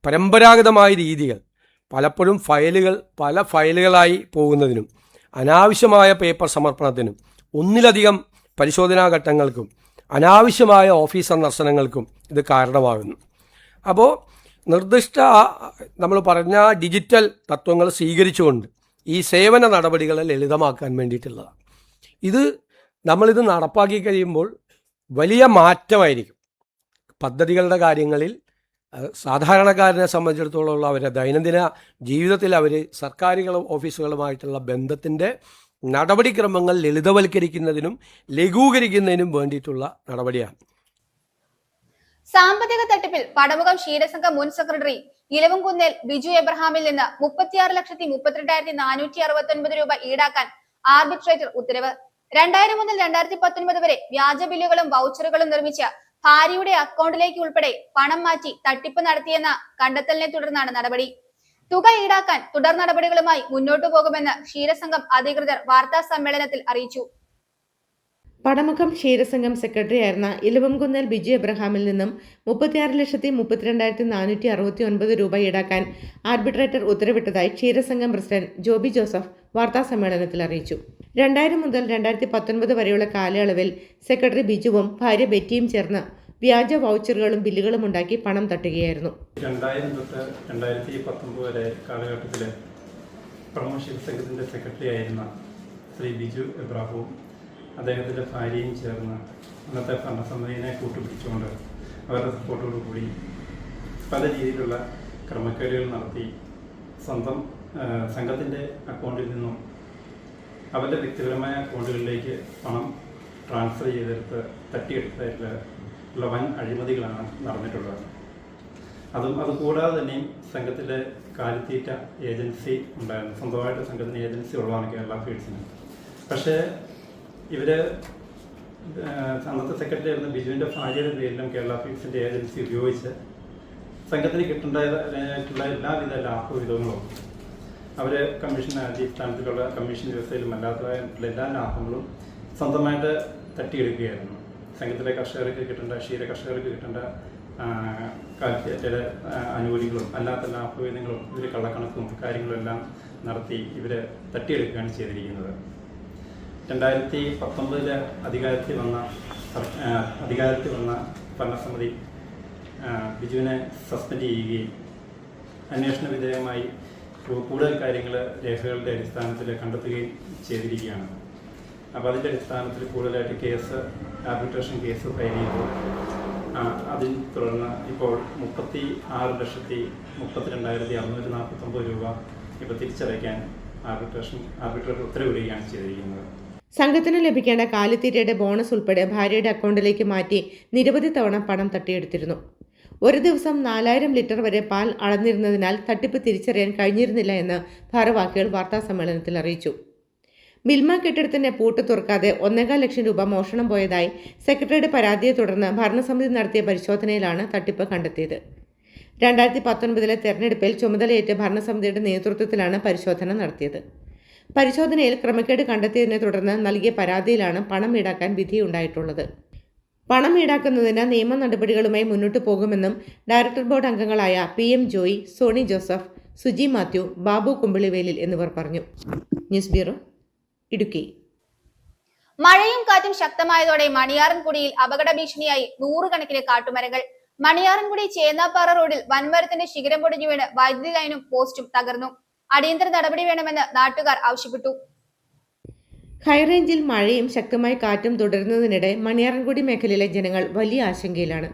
പരമ്പരാഗതമായ രീതികൾ പലപ്പോഴും പല ഫയലുകളായി പോകുന്നതിനും അനാവശ്യമായ പേപ്പർ സമർപ്പണത്തിനും ഒന്നിലധികം പരിശോധനാ ഘട്ടങ്ങൾക്കും അനാവശ്യമായ ഓഫീസ് സന്ദർശനങ്ങൾക്കും ഇത് കാരണമാകുന്നു. അപ്പോൾ നിർദ്ദിഷ്ട നമ്മൾ പറഞ്ഞ ഡിജിറ്റൽ തത്വങ്ങൾ സ്വീകരിച്ചുകൊണ്ട് ഈ സേവന നടപടികളെ ലളിതമാക്കാൻ വേണ്ടിയിട്ടുള്ളതാണ്. നമ്മളിത് നടപ്പാക്കി കഴിയുമ്പോൾ വലിയ മാറ്റമായിരിക്കും പദ്ധതികളുടെ കാര്യങ്ങളിൽ. സാധാരണക്കാരനെ സംബന്ധിച്ചിടത്തോളം അവരുടെ ദൈനംദിന ജീവിതത്തിൽ അവർ സർക്കാരുകളും ഓഫീസുകളുമായിട്ടുള്ള ബന്ധത്തിൻ്റെ നടപടിക്രമങ്ങൾ ലളിതവൽക്കരിക്കുന്നതിനും ലഘൂകരിക്കുന്നതിനും വേണ്ടിയിട്ടുള്ള നടപടിയാണ്. സാമ്പത്തിക തട്ടിപ്പിൽ പടമുഖം ക്ഷീരസംഘം മുൻ സെക്രട്ടറി ഇലവുംകുന്നേൽ ബിജു എബ്രഹാമിൽ നിന്ന് 36,32,469 രൂപ ഈടാക്കാൻ ആർബിട്രേറ്റർ ഉത്തരവ്. 2000 മുതൽ 2019 വരെ വ്യാജ ബില്ലുകളും വൗച്ചറുകളും നിർമ്മിച്ച് ഭാര്യയുടെ അക്കൗണ്ടിലേക്ക് ഉൾപ്പെടെ പണം മാറ്റി തട്ടിപ്പ് നടത്തിയെന്ന കണ്ടെത്തലിനെ തുടർന്നാണ് നടപടി. തുക ഈടാക്കാൻ തുടർ നടപടികളുമായി മുന്നോട്ടു പോകുമെന്ന് ക്ഷീരസംഘം അധികൃതർ വാർത്താ സമ്മേളനത്തിൽ അറിയിച്ചു. പടമുഖം ക്ഷീരസംഘം സെക്രട്ടറിയായിരുന്ന ഇലവുംകുന്നേൽ ബിജു എബ്രഹാമിൽ നിന്നും 36,32,469 രൂപ ഈടാക്കാൻ ആർബിട്രേറ്റർ ഉത്തരവിട്ടതായി ക്ഷീരസംഘം പ്രസിഡന്റ് ജോബി ജോസഫ് വാർത്താ സമ്മേളനത്തിൽ അറിയിച്ചു. 2000 മുതൽ 2019 വരെയുള്ള കാലയളവിൽ സെക്രട്ടറി ബിജുവും ഭാര്യ ബെറ്റിയും ചേർന്ന് വ്യാജ വൗച്ചറുകളും ബില്ലുകളും ഉണ്ടാക്കി പണം തട്ടുകയായിരുന്നു. 2000 തൊട്ട് 2019 വരെ കാലഘട്ടത്തിൽ പടമുഖം ക്ഷീരസംഘത്തിൻ്റെ സെക്രട്ടറി ആയിരുന്ന ശ്രീ ബിജു എബ്രാഹവും അദ്ദേഹത്തിൻ്റെ ഭാര്യയും ചേർന്ന് അന്നത്തെ ഭരണസമിതിയെ കൂട്ടുപിടിച്ചുകൊണ്ട് അവരുടെ സപ്പോർട്ടോടുകൂടി പല രീതിയിലുള്ള ക്രമക്കേടുകൾ നടത്തി സ്വന്തം സംഘത്തിൻ്റെ അക്കൗണ്ടിൽ നിന്നും അവരുടെ വ്യക്തിപരമായ അക്കൗണ്ടുകളിലേക്ക് പണം ട്രാൻസ്ഫർ ചെയ്തെടുത്ത് തട്ടിയെടുത്തതിലുള്ള വൻ അഴിമതികളാണ് നടന്നിട്ടുള്ളത്. അതുകൂടാതെ തന്നെയും സംഘത്തിലെ കാലിത്തീറ്റ ഏജൻസി ഉണ്ടായിരുന്നു. സ്വന്തമായിട്ട് സംഘത്തിന് ഏജൻസി ഉള്ളതാണ് കേരള ഫീഡ്സിന്. പക്ഷേ ഇവർ അന്നത്തെ സെക്രട്ടറി ആയിരുന്ന ബിജുവിൻ്റെ ഭാര്യയുടെ പേരിലും കേരള ഫീഡ്സിൻ്റെ ഏജൻസി ഉപയോഗിച്ച് സംഘത്തിന് കിട്ടേണ്ടതായിട്ടുള്ള എല്ലാവിധ ലാഭവിധങ്ങളും അവർ കമ്മീഷൻ അടിസ്ഥാനത്തിലുള്ള കമ്മീഷൻ വ്യവസ്ഥയിലും അല്ലാത്തതായിട്ടുള്ള എല്ലാ ലാഭങ്ങളും സ്വന്തമായിട്ട് തട്ടിയെടുക്കുകയായിരുന്നു. സംഘത്തിലെ കർഷകർക്ക് കിട്ടേണ്ട ക്ഷീര കർഷകർക്ക് കിട്ടേണ്ട കാലിത്തീറ്റയുടെ ആനുകൂല്യങ്ങളും അല്ലാത്ത ലാഭവിധങ്ങളും ഇവർ കള്ളക്കണക്കും കാര്യങ്ങളും എല്ലാം നടത്തി ഇവർ തട്ടിയെടുക്കുകയാണ് ചെയ്തിരിക്കുന്നത്. 2019 അധികാരത്തിൽ വന്ന ഭരണസമിതി ബിജുവിനെ സസ്പെൻഡ് ചെയ്യുകയും അന്വേഷണ വിധേയമായി കൂടുതൽ കാര്യങ്ങൾ രേഖകളുടെ അടിസ്ഥാനത്തിൽ കണ്ടെത്തുകയും ചെയ്തിരിക്കുകയാണ്. അപ്പോൾ അതിൻ്റെ അടിസ്ഥാനത്തിൽ കൂടുതലായിട്ട് ആർബിട്രേഷൻ കേസ് ഫയൽ ചെയ്തു. അതിൽ തുടർന്ന് ഇപ്പോൾ 36,32,649 രൂപ ഇപ്പോൾ തിരിച്ചടയ്ക്കാൻ ആർബിട്രേറ്റർ ഉത്തരവിടുകയാണ് ചെയ്തിരിക്കുന്നത്. സംഘത്തിന് ലഭിക്കേണ്ട കാലിത്തീറ്റയുടെ ബോണസ് ഉൾപ്പെടെ ഭാര്യയുടെ അക്കൗണ്ടിലേക്ക് മാറ്റി നിരവധി തവണ പണം തട്ടിയെടുത്തിരുന്നു. ഒരു ദിവസം 4000 ലിറ്റർ വരെ പാൽ അളന്നിരുന്നതിനാൽ തട്ടിപ്പ് തിരിച്ചറിയാൻ കഴിഞ്ഞിരുന്നില്ല എന്ന് ഭാരവാഹികൾ വാർത്താസമ്മേളനത്തിൽ അറിയിച്ചു. മിൽമ കെട്ടിടത്തിന്റെ പൂട്ട് തുറക്കാതെ 1.25 ലക്ഷം രൂപ മോഷണം പോയതായി സെക്രട്ടറിയുടെ പരാതിയെ തുടർന്ന് ഭരണസമിതി നടത്തിയ പരിശോധനയിലാണ് തട്ടിപ്പ് കണ്ടെത്തിയത്. 2019 തെരഞ്ഞെടുപ്പിൽ ചുമതലയേറ്റ ഭരണസമിതിയുടെ നേതൃത്വത്തിലാണ് പരിശോധന നടത്തിയത്. പരിശോധനയിൽ ക്രമക്കേട് കണ്ടെത്തിയതിനെ തുടർന്ന് നൽകിയ പരാതിയിലാണ് പണം ഈടാക്കാൻ വിധിയുണ്ടായിട്ടുള്ളത്. പണം ഈടാക്കുന്നതിന് നിയമ നടപടികളുമായി മുന്നോട്ടു പോകുമെന്നും ഡയറക്ടർ ബോർഡ് അംഗങ്ങളായ PM ജോയി, സോണി ജോസഫ്, സുജി മാത്യു, ബാബു കുമ്പിളിവേലിൽ എന്നിവർ പറഞ്ഞു. News bureau, Idukki. മഴയും കാറ്റും ശക്തമായതോടെ മണിയാറൻകുടിയിൽ അപകട ഭീഷണിയായി 100 കണക്കിന് കാട്ടുമരങ്ങൾ. മണിയാറൻകുടി ചേന്നാപ്പാറ റോഡിൽ വൻമരത്തിന്റെ ശിഖരം പൊടിഞ്ഞു വീണ് വൈദ്യുതി ലൈനും പോസ്റ്റും തകർന്നു. അടിയന്തര നടപടി വേണമെന്ന് നാട്ടുകാർ ആവശ്യപ്പെട്ടു. ഹൈറേഞ്ചിൽ മഴയും ശക്തമായ കാറ്റും തുടരുന്നതിനിടെ മണിയാറൻകുടി മേഖലയിലെ ജനങ്ങൾ വലിയ ആശങ്കയിലാണ്.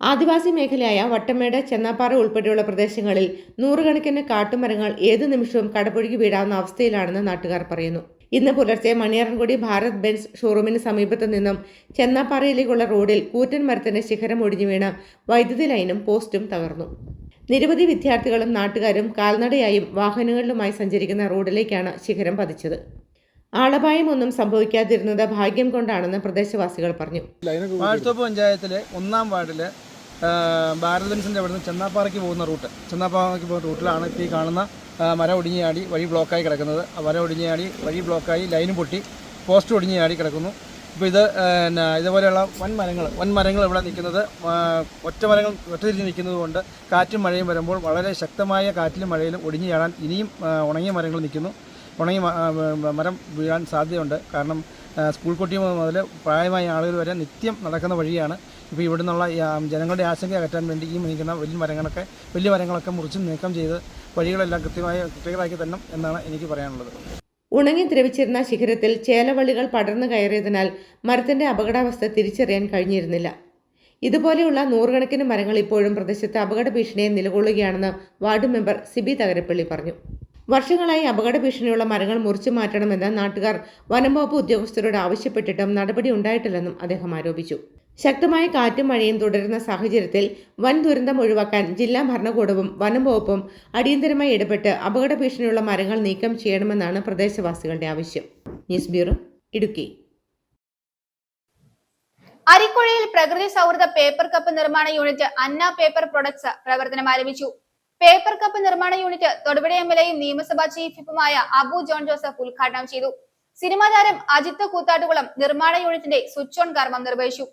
ആദിവാസി മേഖലയായ വട്ടമേട്, ചെന്നാപ്പാറ ഉൾപ്പെടെയുള്ള പ്രദേശങ്ങളിൽ 100 കണക്കിന് കാട്ടുമരങ്ങൾ ഏതു നിമിഷവും കടപുഴകി വീഴാവുന്ന അവസ്ഥയിലാണെന്ന് നാട്ടുകാർ പറയുന്നു. ഇന്ന് പുലർച്ചെ മണിയാറൻകുടി ഭാരത് ബെൻസ് ഷോറൂമിന് സമീപത്തു നിന്നും ചെന്നാപ്പാറയിലേക്കുള്ള റോഡിൽ കൂറ്റൻ മരത്തിന്റെ ശിഖരം ഒടിഞ്ഞു വീണ് വൈദ്യുതി ലൈനും പോസ്റ്റും തകർന്നു. നിരവധി വിദ്യാർത്ഥികളും നാട്ടുകാരും കാൽനടയായും വാഹനങ്ങളിലുമായി സഞ്ചരിക്കുന്ന റോഡിലേക്കാണ് ശിഖരം പതിച്ചത്. ആളപായമൊന്നും സംഭവിക്കാതിരുന്നത് ഭാഗ്യം കൊണ്ടാണെന്ന് പ്രദേശവാസികൾ പറഞ്ഞു. വാഴത്തോപ്പ് പഞ്ചായത്തിലെ 1-ാം വാർഡിൽ ഭാരത് ബെൻസിൻ്റെ അവിടെ നിന്ന് ചെന്നാപ്പാറയ്ക്ക് പോകുന്ന റൂട്ടിലാണ് ഇപ്പോൾ ഈ കാണുന്ന മരം ഒടിഞ്ഞാടി വഴി ബ്ലോക്കായി കിടക്കുന്നത്. മരം ഒടിഞ്ഞാടി വഴി ബ്ലോക്കായി ലൈനും പൊട്ടി പോസ്റ്റ് ഒടിഞ്ഞാടി കിടക്കുന്നു. ഇപ്പോൾ ഇതുപോലെയുള്ള വൻമരങ്ങൾ ഇവിടെ നിൽക്കുന്നത് ഒറ്റതിരിഞ്ഞ് നിൽക്കുന്നത് കൊണ്ട് കാറ്റും മഴയും വരുമ്പോൾ വളരെ ശക്തമായ കാറ്റിലും മഴയിലും ഒടിഞ്ഞു ചാടാൻ ഇനിയും ഉണങ്ങിയ മരങ്ങൾ നിൽക്കുന്നു. ഉണങ്ങിയ മരം വീഴാൻ സാധ്യതയുണ്ട്. കാരണം സ്കൂൾ കുട്ടി മുതൽ പ്രായമായ ആളുകൾ വരെ നിത്യം നടക്കുന്ന വഴിയാണ്. ഇപ്പോൾ ഇവിടെ നിന്നുള്ള ജനങ്ങളുടെ ആശങ്ക അകറ്റാൻ വേണ്ടി ഈ നിൽക്കുന്ന വലിയ മരങ്ങളൊക്കെ മുറിച്ച് നീക്കം ചെയ്ത് വഴികളെല്ലാം കൃത്യമാക്കി തന്നെ എന്നാണ് എനിക്ക് പറയാനുള്ളത്. ഉണങ്ങി ദ്രവിച്ചിരുന്ന ശിഖരത്തിൽ ചേലവള്ളികൾ പടർന്നു കയറിയതിനാൽ മരത്തിന്റെ അപകടാവസ്ഥ തിരിച്ചറിയാൻ കഴിഞ്ഞിരുന്നില്ല. ഇതുപോലെയുള്ള 100 കണക്കിന് മരങ്ങൾ ഇപ്പോഴും പ്രദേശത്ത് അപകട ഭീഷണിയെ നിലകൊള്ളുകയാണെന്ന് വാർഡ് മെമ്പർ സിബി തകരപ്പള്ളി പറഞ്ഞു. വർഷങ്ങളായി അപകട ഭീഷണിയുള്ള മരങ്ങൾ മുറിച്ചു മാറ്റണമെന്ന് നാട്ടുകാർ വനം വകുപ്പ് ഉദ്യോഗസ്ഥരോട് ആവശ്യപ്പെട്ടിട്ടും നടപടി ഉണ്ടായിട്ടില്ലെന്നും അദ്ദേഹം ആരോപിച്ചു. ശക്തമായ കാറ്റും മഴയും തുടരുന്ന സാഹചര്യത്തിൽ വൻ ദുരന്തം ഒഴിവാക്കാൻ ജില്ലാ ഭരണകൂടവും വനം വകുപ്പും അടിയന്തരമായി ഇടപെട്ട് അപകട ഭീഷണിയുള്ള മരങ്ങൾ നീക്കം ചെയ്യണമെന്നാണ് പ്രദേശവാസികളുടെ ആവശ്യം. News bureau, Idukki. അരിക്കുഴയിൽ പ്രകൃതി സൗഹൃദ പേപ്പർ കപ്പ് നിർമ്മാണ യൂണിറ്റ് അന്ന പേപ്പർ പ്രൊഡക്ട്സ് പ്രവർത്തനം ആരംഭിച്ചു. പേപ്പർ കപ്പ് നിർമ്മാണ യൂണിറ്റ് തൊടുപുഴ എംഎൽഎയും നിയമസഭാ ചീഫ് വിപ്പുമായ അബു ജോൺ ജോസഫ് ഉദ്ഘാടനം ചെയ്തു. സിനിമാ താരം അജിത്ത് കൂത്താട്ടുകുളം നിർമ്മാണ യൂണിറ്റിന്റെ സ്വിച്ച് ഓൺ കർമ്മം നിർവഹിച്ചു.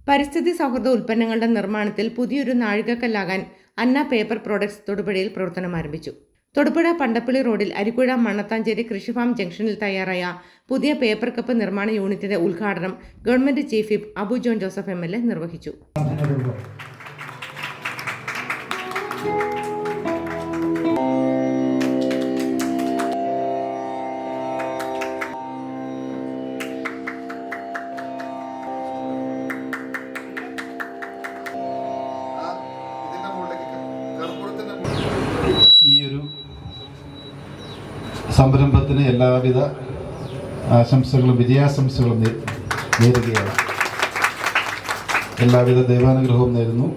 പരിസ്ഥിതി സൗഹൃദ ഉൽപ്പന്നങ്ങളുടെ നിർമ്മാണത്തിൽ പുതിയൊരു നാഴികക്കല്ലാകാൻ അന്ന പേപ്പർ പ്രൊഡക്ട്സ് തൊടുപുഴയിൽ പ്രവർത്തനം ആരംഭിച്ചു. തൊടുപുഴ പണ്ടപ്പള്ളി റോഡിൽ അരിക്കുഴ മണ്ണത്താഞ്ചേരി കൃഷിഫാം ജംഗ്ഷനിൽ തയ്യാറായ പുതിയ പേപ്പർ കപ്പ് നിർമ്മാണ യൂണിറ്റിന്റെ ഉദ്ഘാടനം government chief whip Abu John Joseph MLA നിർവഹിച്ചു. ഈ ഒരു സംരംഭത്തിന് എല്ലാവിധ ആശംസകളും വിജയാശംസകളും നേരുകയാണ്. എല്ലാവിധ ദൈവാനുഗ്രഹവും നേരുന്നു.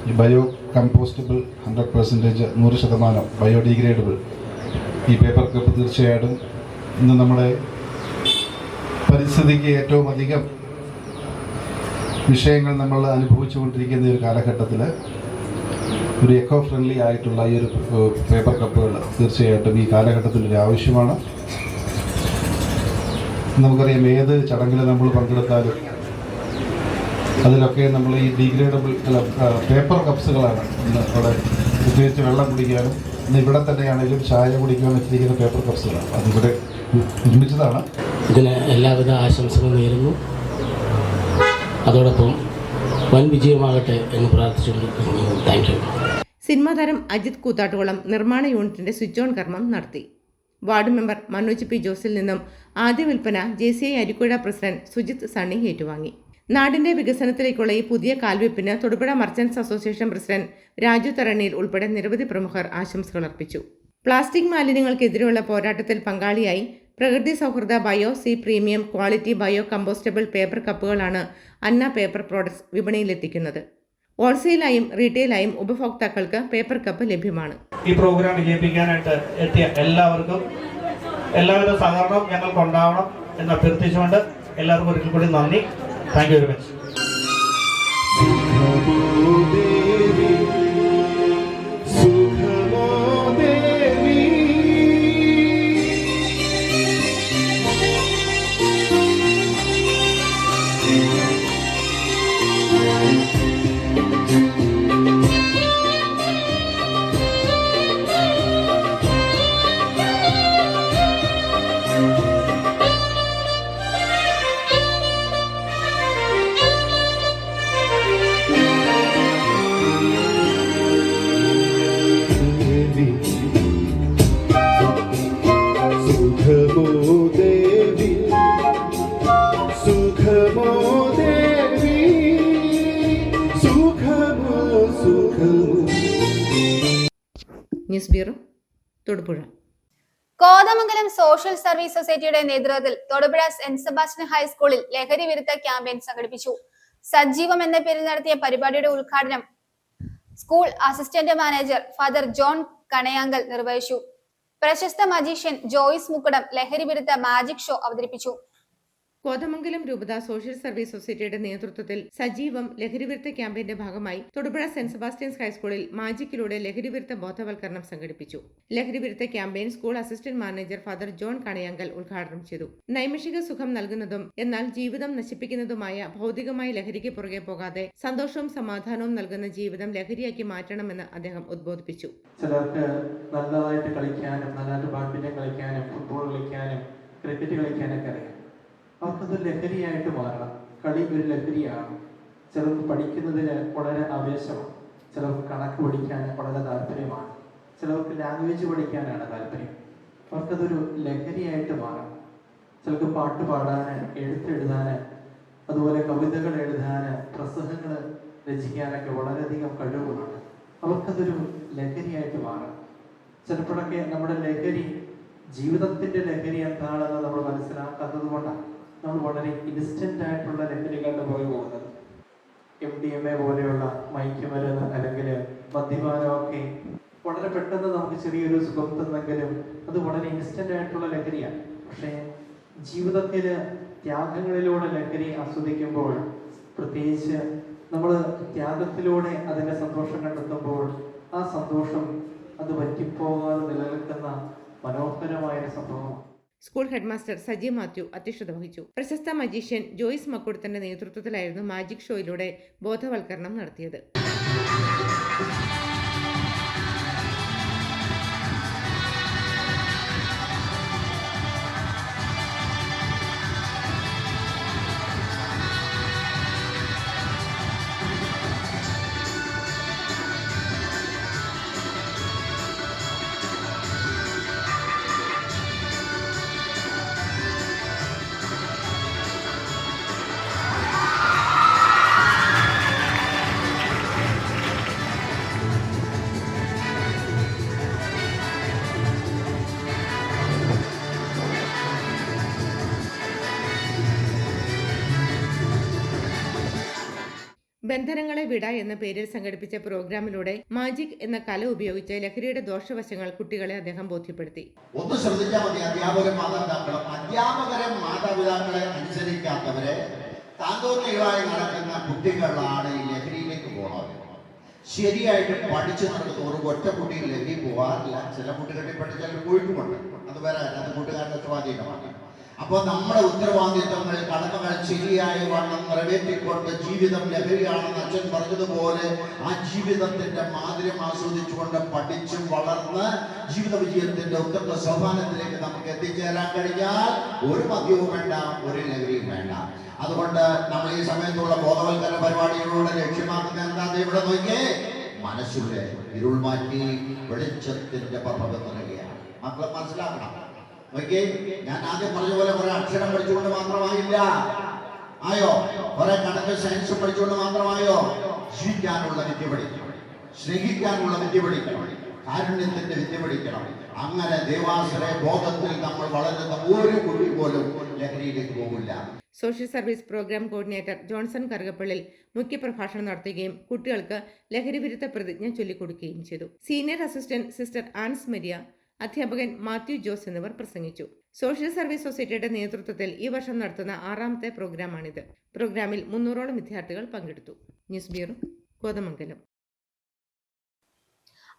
ഈ ബയോ കമ്പോസ്റ്റബിൾ 100% 100% ബയോഡിഗ്രേഡബിൾ ഈ പേപ്പർ കപ്പ് തീർച്ചയായിട്ടും ഇന്ന് നമ്മുടെ പരിസ്ഥിതിക്ക് ഏറ്റവും അധികം വിഷയങ്ങൾ നമ്മൾ അനുഭവിച്ചുകൊണ്ടിരിക്കുന്ന ഒരു കാലഘട്ടത്തിൽ ഒരു എക്കോ ഫ്രണ്ട്ലി ആയിട്ടുള്ള ഈ ഒരു പേപ്പർ കപ്പുകൾ തീർച്ചയായിട്ടും ഈ കാലഘട്ടത്തിലൊരു ആവശ്യമാണ്. നമുക്കറിയാം, ഏത് ചടങ്ങിൽ നമ്മൾ പങ്കെടുത്താലും അതിലൊക്കെ നമ്മൾ ഈ ഡീഗ്രേഡബിൾ പേപ്പർ കപ്സുകളാണ് ഇന്ന് അവിടെ ഉപയോഗിച്ച് വെള്ളം കുടിക്കാനും ഇന്ന് ഇവിടെ തന്നെയാണെങ്കിലും ചായ കുടിക്കാൻ വെച്ചിരിക്കുന്ന പേപ്പർ കപ്സുകളാണ്. അതിവിടെ നിർമ്മിച്ചതാണ്. ഇതിന് എല്ലാവിധ ആശംസകളും നേരുന്നു. അതോടൊപ്പം വൻ വിജയമാകട്ടെ എന്ന് പ്രാർത്ഥിച്ചുകൊണ്ട് താങ്ക് യു. സിനിമാ താരം അജിത് കൂത്താട്ടുകുളം നിർമ്മാണ യൂണിറ്റിന്റെ സ്വിച്ച് ഓൺ കർമ്മം നടത്തി. വാർഡ് മെമ്പർ മനോജ് പി ജോസിൽ നിന്നും ആദ്യ വിൽപ്പന JCI അരിക്കുഴ പ്രസിഡന്റ് സുജിത് സണ്ണി ഏറ്റുവാങ്ങി. നാടിന്റെ വികസനത്തിലേക്കുള്ള ഈ പുതിയ കാൽവെപ്പിന് Thodupuzha merchants association president Raju Tharaniyil ഉൾപ്പെടെ നിരവധി പ്രമുഖർ ആശംസകൾ അർപ്പിച്ചു. പ്ലാസ്റ്റിക് മാലിന്യങ്ങൾക്കെതിരെയുള്ള പോരാട്ടത്തിൽ പങ്കാളിയായി പ്രകൃതി സൗഹൃദ bio C premium quality bio compostable paper കപ്പുകളാണ് അന്ന പേപ്പർ പ്രോഡക്ട്സ് വിപണിയിലെത്തിക്കുന്നത്. ഹോൾസെയിലായും റീറ്റെയിലായും ഉപഭോക്താക്കൾക്ക് പേപ്പർ കപ്പ് ലഭ്യമാണ്. ഈ പ്രോഗ്രാം വിജയിപ്പിക്കാനായിട്ട് എത്തിയ എല്ലാവർക്കും എല്ലാവിധ സഹകരണവും ഞങ്ങൾക്ക് ഉണ്ടാവണം എന്ന് അഭ്യർത്ഥിച്ചുകൊണ്ട് എല്ലാവർക്കും ഒരിക്കൽ കൂടി നന്ദി. Thank you very much. News bureau, Thodupuzha. Kothamangalam social service സൊസൈറ്റിയുടെ നേതൃത്വത്തിൽ തൊടുപുഴ സെന്റ് സെബാസ്റ്റ്യൻ ഹൈസ്കൂളിൽ ലഹരി വിരുദ്ധ ക്യാമ്പയിൻ സംഘടിപ്പിച്ചു. സജീവം എന്ന പേരിൽ നടത്തിയ പരിപാടിയുടെ ഉദ്ഘാടനം school assistant manager father John Kanayankal നിർവഹിച്ചു. പ്രശസ്ത മജീഷ്യൻ ജോയിസ് മുക്കുടം ലഹരി വിരുദ്ധ മാജിക് ഷോ അവതരിപ്പിച്ചു. കോതമംഗലം രൂപത സോഷ്യൽ സർവീസ് സൊസൈറ്റിയുടെ നേതൃത്വത്തിൽ സജീവം ലഹരിവിരുദ്ധ ക്യാമ്പയിന്റെ ഭാഗമായി തൊടുപുഴ സെന്റ് സെബാസ്റ്റ്യൻസ് ഹൈസ്കൂളിൽ മാജിക്കിലൂടെ ലഹരിവിരുദ്ധ ബോധവൽക്കരണം സംഘടിപ്പിച്ചു. ലഹരിവിരുദ്ധ campaign school assistant manager father John Kanayankal ഉദ്ഘാടനം ചെയ്തു. നൈമിഷിക സുഖം നൽകുന്നതും എന്നാൽ ജീവിതം നശിപ്പിക്കുന്നതുമായ ഭൗതികമായ ലഹരിക്ക് പുറകെ പോകാതെ സന്തോഷവും സമാധാനവും നൽകുന്ന ജീവിതം ലഹരിയാക്കി മാറ്റണമെന്ന് അദ്ദേഹം ഉദ്ബോധിപ്പിച്ചു. ചിലർക്ക് നല്ലതായിട്ട് കളിക്കാനും നല്ലതായിട്ട് ബാഡ്മിന്റൺ കളിക്കാനും ഫുട്ബോൾ കളിക്കാനും ക്രിക്കറ്റ് കളിക്കാനൊക്കെ അറിയാം. അവർക്കതൊരു ലഹരിയായിട്ട് മാറണം. കളി ഒരു ലഹരിയാണ്. ചിലർക്ക് പഠിക്കുന്നതിന് വളരെ ആവേശമാണ്, ചിലർക്ക് കണക്ക് പഠിക്കാൻ വളരെ താല്പര്യമാണ്, ചിലർക്ക് ലാംഗ്വേജ് പഠിക്കാനാണ് താല്പര്യം. അവർക്കതൊരു ലഹരിയായിട്ട് മാറണം. ചിലർക്ക് പാട്ട് പാടാൻ, എഴുത്തെഴുതാൻ, അതുപോലെ കവിതകൾ എഴുതാൻ, പ്രസംഗങ്ങൾ രചിക്കാനൊക്കെ വളരെയധികം കഴിവുകളാണ്. അവർക്കതൊരു ലഹരിയായിട്ട് മാറണം. ചിലപ്പോഴൊക്കെ നമ്മുടെ ലഹരി, ജീവിതത്തിന്റെ ലഹരി എന്താണെന്ന് നമ്മൾ മനസ്സിലാക്കാത്തത് കൊണ്ടാണ് നമ്മൾ വളരെ ഇൻസ്റ്റന്റ് ആയിട്ടുള്ള ലഹരികളുടെ പുറകെ പോകുന്നത്. MDMA പോലെയുള്ള മയക്കുമരുന്ന് അല്ലെങ്കിൽ മദ്യപാനമൊക്കെ വളരെ പെട്ടെന്ന് നമുക്ക് ചെറിയൊരു സുഖം തന്നെങ്കിലും അത് വളരെ ഇൻസ്റ്റന്റ് ആയിട്ടുള്ള ലഹരിയാണ്. പക്ഷേ ജീവിതത്തിൽ ത്യാഗങ്ങളിലൂടെ ലഹരി ആസ്വദിക്കുമ്പോൾ, പ്രത്യേകിച്ച് നമ്മൾ ത്യാഗത്തിലൂടെ അതിൻ്റെ സന്തോഷം കണ്ടെത്തുമ്പോൾ ആ സന്തോഷം അത് വറ്റിപ്പോകാതെ നിലനിൽക്കുന്ന മനോഹരമായ സംഭവമാണ്. സ്കൂൾ ഹെഡ്മാസ്റ്റർ സജി മാത്യു അധ്യക്ഷത വഹിച്ചു. പ്രശസ്ത മജീഷ്യൻ ജോയ്സ് മക്കുടത്തിന്റെ നേതൃത്വത്തിലായിരുന്നു മാജിക് ഷോയിലൂടെ ബോധവൽക്കരണം നടത്തിയത്. ബന്ധനങ്ങളെ വിട എന്ന പേരിൽ സംഘടിപ്പിച്ച പ്രോഗ്രാമിലൂടെ മാജിക് എന്ന കല ഉപയോഗിച്ച് ലഹരിയുടെ ദോഷവശങ്ങൾ കുട്ടികളെ അദ്ദേഹം ബോധ്യപ്പെടുത്തി. ഒന്ന് ശ്രദ്ധിച്ചാൽ മതി, അധ്യാപകരും മാതാപിതാക്കളെ അനുസരിക്കാത്തവരെ താന്തോന്നികളായി നടക്കുന്ന കുട്ടികളാണ് ഈ ലഹരിയിലേക്ക് പോകുന്നത്. ശരിയായിട്ട് പഠിച്ചു നടക്കുന്ന ഒരു ഒറ്റ കുട്ടിയിൽ ലഹരി പോകാറില്ല. ചില കുട്ടികളെ പഠിച്ചാൽ പോയിട്ടുമുണ്ട്, അത് വേറെ, അത് കൂട്ടുകാരുടെ സ്വാധീനമാണ്. അപ്പോൾ നമ്മുടെ ഉത്തരവാദിത്വങ്ങൾ, കടമകൾ ശരിയായ വണ്ണം നിറവേറ്റിക്കൊണ്ട് ജീവിതം ലഹരിയാണെന്ന് അച്ഛൻ പറഞ്ഞതുപോലെ ആ ജീവിതത്തിന്റെ മാധുര്യം ആസ്വദിച്ചുകൊണ്ട് പഠിച്ചും വളർന്ന് ജീവിത വിജയത്തിന്റെ ഉത്തമ സോപാനത്തിലേക്ക് നമുക്ക് എത്തിച്ചേരാൻ കഴിഞ്ഞാൽ ഒരു മദ്യവും വേണ്ട, ഒരു ലഹരിയും വേണ്ട. അതുകൊണ്ട് നമ്മൾ ഈ സമയത്തുള്ള ബോധവൽക്കരണ പരിപാടികളിലൂടെ ലക്ഷ്യമാക്കുന്ന എന്താ? ഇവിടെ നോക്കിയേ, മനസ്സിലെ ഇരുൾ മാറ്റി വെളിച്ചത്തിന്റെ പ്രഭവം നിറയുകയാണ്. മക്കളെ മനസ്സിലാക്കണം. ഓക്കെ, ഞാൻ ആദ്യം പറഞ്ഞ പോലെ കുറെ അക്ഷരം പഠിച്ചുകൊണ്ട് മാത്രമായില്ല ആയോ, കുറെ കണക്ക് സയൻസ് പഠിച്ചുകൊണ്ട് മാത്രമായോ. ജീവിക്കാനുള്ള വിദ്യ പഠിക്കണം, സ്നേഹിക്കാനുള്ള വിദ്യ പഠിക്കണം, കാരുണ്യത്തിന്റെ വിദ്യ പഠിക്കണം. അങ്ങനെ ദേവാശ്രയ ബോധത്തിൽ നമ്മൾ വളരുന്ന ഒരു കുട്ടി പോലും ലഹരിയിലേക്ക് പോകില്ല. Social service programme coordinator Johnson Karukappallil മുഖ്യപ്രഭാഷണം നടത്തുകയും കുട്ടികൾക്ക് ലഹരി വിരുദ്ധ പ്രതിജ്ഞ ചൊല്ലിക്കൊടുക്കുകയും ചെയ്തു. Senior assistant sister Ans Maria, അധ്യാപകൻ മാത്യു ജോസ് എന്നിവർ പ്രസംഗിച്ചു. സോഷ്യൽ സർവീസ് സൊസൈറ്റിയുടെ നേതൃത്വത്തിൽ ഈ വർഷം നടത്തുന്ന 6ാമത്തെ പ്രോഗ്രാമാണിത്. പ്രോഗ്രാമിൽ 300ഓളം വിദ്യാർത്ഥികൾ പങ്കെടുത്തു. News bureau, Kothamangalam.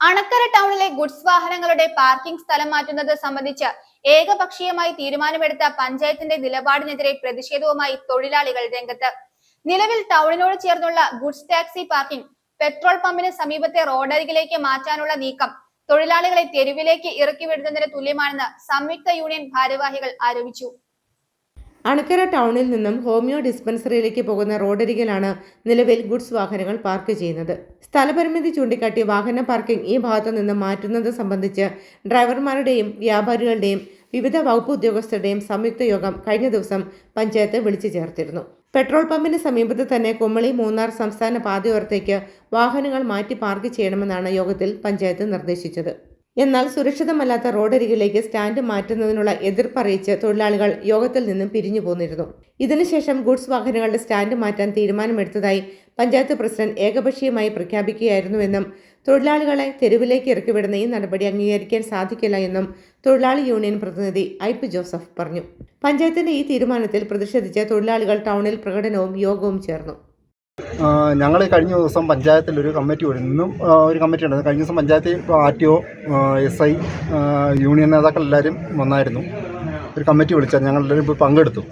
അണക്കര ടൗണിലെ ഗുഡ്സ് വാഹനങ്ങളുടെ പാർക്കിംഗ് സ്ഥലം മാറ്റുന്നത് സംബന്ധിച്ച് ഏകപക്ഷീയമായി തീരുമാനമെടുത്ത പഞ്ചായത്തിന്റെ നിലപാടിനെതിരെ പ്രതിഷേധവുമായി തൊഴിലാളികൾ രംഗത്ത്. നിലവിൽ ടൗണിനോട് ചേർന്നുള്ള ഗുഡ്സ് ടാക്സി പാർക്കിംഗ് പെട്രോൾ പമ്പിന് സമീപത്തെ റോഡരികിലേക്ക് മാറ്റാനുള്ള നീക്കം തൊഴിലാളികളെ തെരുവിലേക്ക് ഇറക്കി വിടുന്നതിന് തുല്യമാണെന്ന് സംയുക്ത യൂണിയൻ ഭാരവാഹികൾ ആരോപിച്ചു. അണക്കര ടൗണിൽ നിന്നും ഹോമിയോ ഡിസ്പെൻസറിയിലേക്ക് പോകുന്ന റോഡരികിലാണ് നിലവിൽ ഗുഡ്സ് വാഹനങ്ങൾ പാർക്ക് ചെയ്യുന്നത്. സ്ഥലപരിമിതി ചൂണ്ടിക്കാട്ടി വാഹന പാർക്കിംഗ് ഈ ഭാഗത്തു നിന്ന് മാറ്റുന്നത് സംബന്ധിച്ച് ഡ്രൈവർമാരുടെയും വ്യാപാരികളുടെയും വിവിധ വകുപ്പ് ഉദ്യോഗസ്ഥരുടെയും സംയുക്ത യോഗം കഴിഞ്ഞ ദിവസം പഞ്ചായത്ത് വിളിച്ചു ചേർത്തിരുന്നു. പെട്രോൾ പമ്പിന് സമീപത്ത് തന്നെ കുമളി മൂന്നാർ സംസ്ഥാന പാതയോരത്തേക്ക് വാഹനങ്ങൾ മാറ്റി പാർക്ക് ചെയ്യണമെന്നാണ് യോഗത്തിൽ പഞ്ചായത്ത് നിർദ്ദേശിച്ചത്. എന്നാൽ സുരക്ഷിതമല്ലാത്ത റോഡരികിലേക്ക് സ്റ്റാൻഡ് മാറ്റുന്നതിനുള്ള എതിർപ്പറിയിച്ച് തൊഴിലാളികൾ യോഗത്തിൽ നിന്നും പിരിഞ്ഞു പോന്നിരുന്നു. ഇതിനുശേഷം ഗുഡ്സ് വാഹനങ്ങളുടെ സ്റ്റാൻഡ് മാറ്റാൻ തീരുമാനമെടുത്തതായി പഞ്ചായത്ത് പ്രസിഡന്റ് ഏകപക്ഷീയമായി പ്രഖ്യാപിക്കുകയായിരുന്നുവെന്നും തൊഴിലാളികളെ തെരുവിലേക്ക് ഇറക്കിവിടുന്ന ഈ നടപടി അംഗീകരിക്കാൻ സാധിക്കില്ല എന്നും തൊഴിലാളി യൂണിയൻ പ്രതിനിധി ഐപ്പ് ജോസഫ് പറഞ്ഞു. പഞ്ചായത്തിന്റെ ഈ തീരുമാനത്തിൽ പ്രതിഷേധിച്ച് തൊഴിലാളികൾ ടൗണിൽ പ്രകടനവും യോഗവും ചേർന്നു. ഞങ്ങൾ കഴിഞ്ഞ ദിവസം പഞ്ചായത്തിൽ ഒരു കമ്മിറ്റി ഇന്നും ഒരു കമ്മിറ്റി ഉണ്ടായിരുന്നു. കഴിഞ്ഞ ദിവസം പഞ്ചായത്തിൽ RTO, SI, യൂണിയൻ നേതാക്കൾ എല്ലാവരും വന്നായിരുന്നു. ഒരു കമ്മിറ്റി വിളിച്ചാൽ ഞങ്ങളെല്ലാവരും പോയി പങ്കെടുത്തു.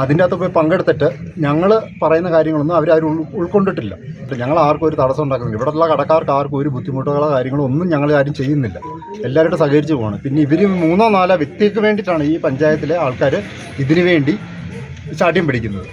അതിൻ്റെ അകത്ത് പോയി പങ്കെടുത്തിട്ട് ഞങ്ങൾ പറയുന്ന കാര്യങ്ങളൊന്നും അവരാരും ഉൾക്കൊണ്ടിട്ടില്ല. ഞങ്ങൾ ആർക്കും ഒരു തടസ്സം ഉണ്ടാക്കുന്നില്ല. ഇവിടെയുള്ള കടക്കാർക്ക് ആർക്കും ഒരു ബുദ്ധിമുട്ടുകളോ കാര്യങ്ങളോ ഒന്നും ഞങ്ങൾ ആരും ചെയ്യുന്നില്ല. എല്ലാവരും സഹകരിച്ച് പോകണം. പിന്നെ ഇവർ 3-4 വ്യക്തിക്ക് വേണ്ടിയിട്ടാണ് ഈ പഞ്ചായത്തിലെ ആൾക്കാർ ഇതിനു വേണ്ടി ചാട്യം പിടിക്കുന്നത്.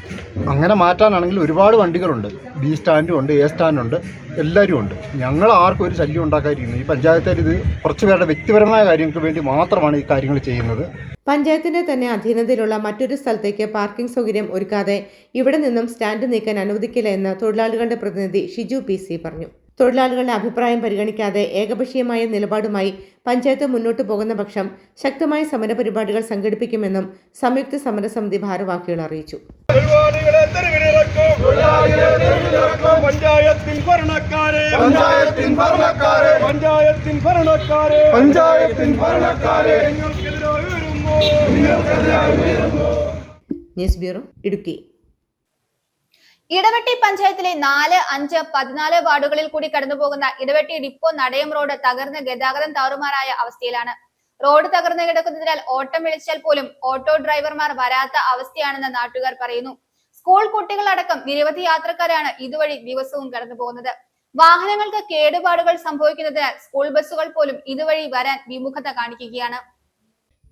അങ്ങനെ മാറ്റാനാണെങ്കിൽ ഒരുപാട് വണ്ടികളുണ്ട്. B സ്റ്റാൻഡും ഉണ്ട്, A സ്റ്റാൻഡുണ്ട്, എല്ലാവരും ഉണ്ട്. ഞങ്ങൾ ആർക്കും ഒരു ശല്യം ഉണ്ടാക്കാതിരിക്കുന്നു. ഈ പഞ്ചായത്തിൽ ഇത് കുറച്ച് പേരുടെ വ്യക്തിപരമായ കാര്യങ്ങൾക്ക് വേണ്ടി മാത്രമാണ് ഈ കാര്യങ്ങൾ ചെയ്യുന്നത്. പഞ്ചായത്തിന്റെ തന്നെ അധീനതയിലുള്ള മറ്റൊരു സ്ഥലത്തേക്ക് പാർക്കിംഗ് സൗകര്യം ഒരുക്കാതെ ഇവിടെ നിന്നും സ്റ്റാൻഡ് നീക്കാൻ അനുവദിക്കില്ല എന്ന് തൊഴിലാളികളുടെ പ്രതിനിധി ഷിജു PC പറഞ്ഞു. തൊഴിലാളികളുടെ അഭിപ്രായം പരിഗണിക്കാതെ ഏകപക്ഷീയമായ നിലപാടുമായി പഞ്ചായത്ത് മുന്നോട്ടു പോകുന്ന പക്ഷം ശക്തമായ സമരപരിപാടികൾ സംഘടിപ്പിക്കുമെന്നും സംയുക്ത സമരസമിതി ഭാരവാഹികൾ അറിയിച്ചു. News bureau, Idukki. ഇടവെട്ടി പഞ്ചായത്തിലെ 4, 5, 14 വാർഡുകളിൽ കൂടി കടന്നുപോകുന്ന ഇടവെട്ടി ഡിപ്പോ നടയം റോഡ് തകർന്ന് ഗതാഗതം താറുമാറായ അവസ്ഥയിലാണ്. റോഡ് തകർന്നു കിടക്കുന്നതിനാൽ ഓട്ടം വിളിച്ചാൽ പോലും ഓട്ടോ ഡ്രൈവർമാർ വരാത്ത അവസ്ഥയാണെന്ന് നാട്ടുകാർ പറയുന്നു. സ്കൂൾ കുട്ടികളടക്കം നിരവധി യാത്രക്കാരാണ് ഇതുവഴി ദിവസവും കടന്നു പോകുന്നത്. വാഹനങ്ങൾക്ക് കേടുപാടുകൾ സംഭവിക്കുന്നതിനാൽ സ്കൂൾ ബസ്സുകൾ പോലും ഇതുവഴി വരാൻ വിമുഖത കാണിക്കുകയാണ്.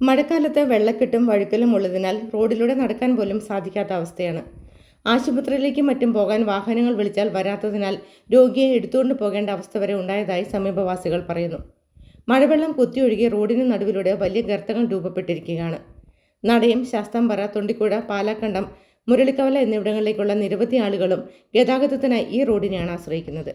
മഴക്കാലത്ത് വെള്ളക്കെട്ടും വഴുക്കലും ഉള്ളതിനാൽ റോഡിലൂടെ നടക്കാൻ പോലും സാധിക്കാത്ത അവസ്ഥയാണ്. ആശുപത്രിയിലേക്കും മറ്റും പോകാൻ വാഹനങ്ങൾ വിളിച്ചാൽ വരാത്തതിനാൽ രോഗിയെ എടുത്തുകൊണ്ട് പോകേണ്ട അവസ്ഥ വരെ ഉണ്ടായതായി സമീപവാസികൾ പറയുന്നു. മഴവെള്ളം കുത്തിയൊഴുകി റോഡിന് നടുവിലൂടെ വലിയ ഗർത്തങ്ങൾ രൂപപ്പെട്ടിരിക്കുകയാണ്. നടയം, ശാസ്താംപാറ, തൊണ്ടിക്കുഴ, പാലാക്കണ്ടം, മുരളിക്കവല എന്നിവിടങ്ങളിലേക്കുള്ള നിരവധി ആളുകളും ഗതാഗതത്തിനായി ഈ റോഡിനെയാണ് ആശ്രയിക്കുന്നത്.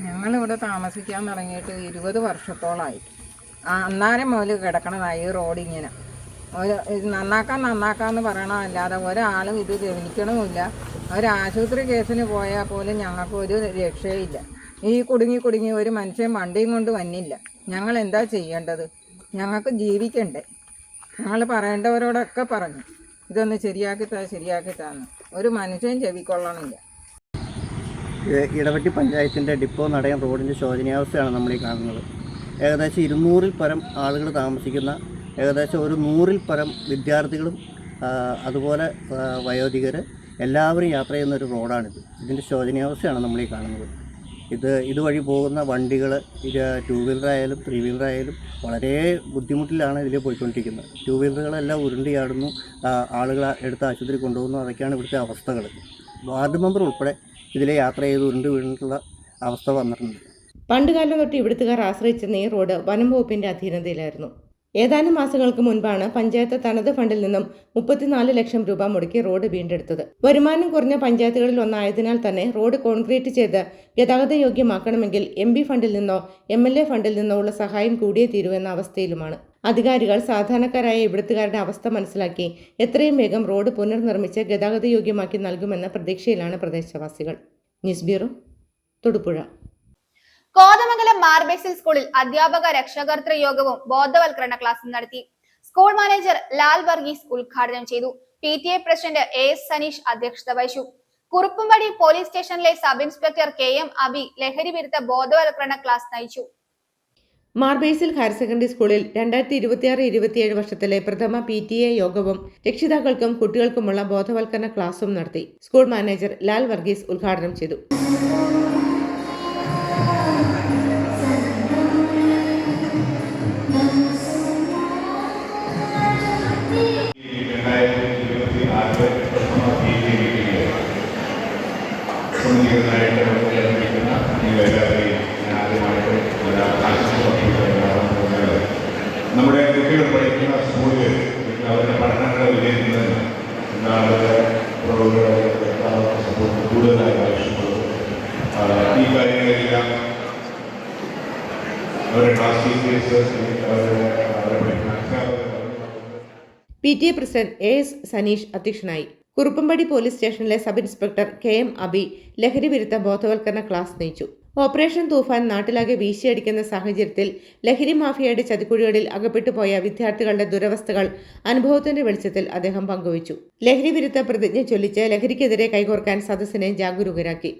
ഞങ്ങളിവിടെ താമസിക്കാൻ തുടങ്ങിയിട്ട് 20 വർഷത്തോളമായി. അന്നേരം മുതൽ കിടക്കണതായി ഈ റോഡ് ഇങ്ങനെ. നന്നാക്കാന്ന് പറയണമല്ലാതെ ഒരാളും ഇത് ഗവനിക്കണമില്ല. ഒരാശുപത്രി കേസിന് പോയാൽ പോലും ഞങ്ങൾക്ക് ഒരു രക്ഷയില്ല. ഈ കുടുങ്ങി ഒരു മനുഷ്യൻ വണ്ടിയും കൊണ്ട് വന്നില്ല. ഞങ്ങൾ എന്താ ചെയ്യേണ്ടത്? ഞങ്ങൾക്ക് ജീവിക്കണ്ടേ? ഞങ്ങൾ പറയേണ്ടവരോടൊക്കെ പറഞ്ഞു ഇതൊന്ന് ശരിയാക്കിത്താന്ന്. ഒരു മനുഷ്യൻ ചെവിക്കൊള്ളണില്ല. ഇടവെട്ടി പഞ്ചായത്തിൻ്റെ ഡിപ്പോ നടയം റോഡിൻ്റെ ശോചനീയാവസ്ഥയാണ് നമ്മളീ കാണുന്നത്. ഏകദേശം 200-ൽ പരം ആളുകൾ താമസിക്കുന്ന, ഏകദേശം ഒരു 100-ൽ പരം വിദ്യാർത്ഥികളും അതുപോലെ വയോധികർ എല്ലാവരും യാത്ര ചെയ്യുന്ന ഒരു റോഡാണിത്. ഇതിൻ്റെ ശോചനീയാവസ്ഥയാണ് നമ്മളീ കാണുന്നത്. ഇതുവഴി പോകുന്ന വണ്ടികൾ 2 വീലറായാലും 3 വീലറായാലും വളരെ ബുദ്ധിമുട്ടിലാണ് ഇതിൽ പോയിക്കൊണ്ടിരിക്കുന്നത്. 2 വീലറുകളെല്ലാം ഉരുണ്ടിയാടുന്നു, ആളുകൾ എടുത്ത് ആശുപത്രി കൊണ്ടുപോകുന്നു. അതൊക്കെയാണ് ഇവിടുത്തെ അവസ്ഥകൾ. വാർഡ് മെമ്പർ ഉൾപ്പെടെ ഇതിലെ യാത്ര ചെയ്ത് ഉരുണ്ട് വീണിട്ടുള്ള അവസ്ഥ വന്നിട്ടുണ്ട്. പണ്ടുകാലം തൊട്ട് ഇവിടുത്തുകാർ ആശ്രയിച്ചിരുന്ന ഈ റോഡ് വനം വകുപ്പിന്റെ അധീനതയിലായിരുന്നു. ഏതാനും മാസങ്ങൾക്ക് മുൻപാണ് പഞ്ചായത്ത് തനത് ഫണ്ടിൽ നിന്നും 34 ലക്ഷം രൂപ മുടക്കി റോഡ് വീണ്ടെടുത്തത്. വരുമാനം കുറഞ്ഞ പഞ്ചായത്തുകളിൽ ഒന്നായതിനാൽ തന്നെ റോഡ് കോൺക്രീറ്റ് ചെയ്ത് ഗതാഗത യോഗ്യമാക്കണമെങ്കിൽ MP ഫണ്ടിൽ നിന്നോ MLA ഫണ്ടിൽ നിന്നോ ഉള്ള സഹായം കൂടിയേ തീരുവെന്ന അവസ്ഥയിലുമാണ്. അധികാരികൾ സാധാരണക്കാരായ ഇവിടുത്തുകാരുടെ അവസ്ഥ മനസ്സിലാക്കി എത്രയും വേഗം റോഡ് പുനർനിർമ്മിച്ച് ഗതാഗത യോഗ്യമാക്കി നൽകുമെന്ന പ്രതീക്ഷയിലാണ് പ്രദേശവാസികൾ. News bureau, Thodupuzha. കോതമംഗലം മാർബേസിൽ സ്കൂളിൽ അധ്യാപക രക്ഷാകർതൃ യോഗവും ബോധവൽക്കരണ ക്ലാസും നടത്തി. സ്കൂൾ മാനേജർ ലാൽ വർഗീസ് ഉദ്ഘാടനം ചെയ്തു. PTA പ്രസിഡന്റ് AS സനീഷ് അധ്യക്ഷത വഹിച്ചു. കുറുപ്പുംപടി പോലീസ് സ്റ്റേഷനിലെ സബ് ഇൻസ്പെക്ടർ KM അബി ലഹരി വിരുദ്ധ ബോധവൽക്കരണ ക്ലാസ് നയിച്ചു. മാർബേസിൽ ഹയർ സെക്കൻഡറി സ്കൂളിൽ 2026-27 വർഷത്തിലെ പ്രഥമ PTA യോഗവും രക്ഷിതാക്കൾക്കും കുട്ടികൾക്കുമുള്ള ബോധവൽക്കരണ ക്ലാസും നടത്തി. സ്കൂൾ മാനേജർ ലാൽ വർഗീസ് ഉദ്ഘാടനം ചെയ്തു. നമ്മുടെ കുട്ടികൾ പഠിക്കുന്ന സ്കൂളിൽ അവരുടെ പഠനങ്ങളെ വിലയിരുത്തുന്നതിന് സപ്പോർട്ട് കൂടുതലായി ആവശ്യമുള്ളത്. ഈ കാര്യങ്ങളെല്ലാം അവരുടെ ക്ലാസ് ടീച്ചേഴ്സ്, അവരെ പഠിക്കുന്ന PTA പ്രസിഡന്റ് AS സനീഷ് അധ്യക്ഷനായി. കുറുപ്പംപടി പോലീസ് സ്റ്റേഷനിലെ സബ് ഇൻസ്പെക്ടർ KM അബി ലഹരി വിരുദ്ധ ബോധവൽക്കരണ ക്ലാസ് നയിച്ചു. ഓപ്പറേഷൻ തൂഫാൻ നാട്ടിലാകെ വീശിയടിക്കുന്ന സാഹചര്യത്തിൽ ലഹരി മാഫിയയുടെ ചതിക്കുഴികളിൽ അകപ്പെട്ടു പോയ വിദ്യാർത്ഥികളുടെ ദുരവസ്ഥകൾ അനുഭവത്തിന്റെ വെളിച്ചത്തിൽ അദ്ദേഹം പങ്കുവച്ചു. ലഹരി വിരുദ്ധ പ്രതിജ്ഞ ചൊല്ലിച്ച് ലഹരിക്കെതിരെ കൈകോർക്കാൻ സദസ്സിനെ ജാഗരൂകരാക്കി.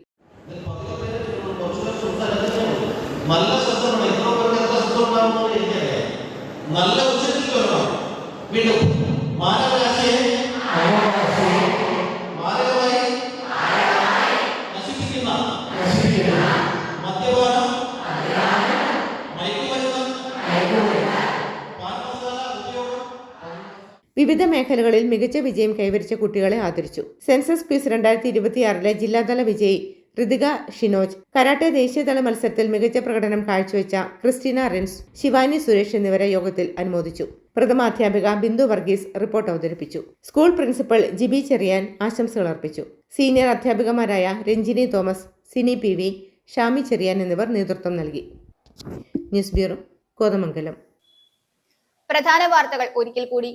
വിവിധ മേഖലകളിൽ മികച്ച വിജയം കൈവരിച്ച കുട്ടികളെ ആദരിച്ചു. സെൻസസ് ക്വിസ് 2026 ജില്ലാതല വിജയി ഋതിക ഷിനോജ്, കരാട്ടെ ദേശീയതല മത്സരത്തിൽ മികച്ച പ്രകടനം കാഴ്ചവെച്ച ക്രിസ്റ്റീന റിൻസ്, ശിവാനി സുരേഷ് എന്നിവരെ യോഗത്തിൽ അനുമോദിച്ചു. പ്രഥമാധ്യാപിക ബിന്ദു വർഗീസ് റിപ്പോർട്ട് അവതരിപ്പിച്ചു. സ്കൂൾ പ്രിൻസിപ്പൽ ജിബി ചെറിയാൻ ആശംസകൾ അർപ്പിച്ചു. സീനിയർ അധ്യാപികമാരായ രഞ്ജിനി തോമസ്, സിനി PV, ഷാമി ചെറിയാൻ എന്നിവർ നേതൃത്വം നൽകി. News bureau, Kothamangalam. പ്രധാന വാർത്തകൾ ഒരിക്കൽ കൂടി.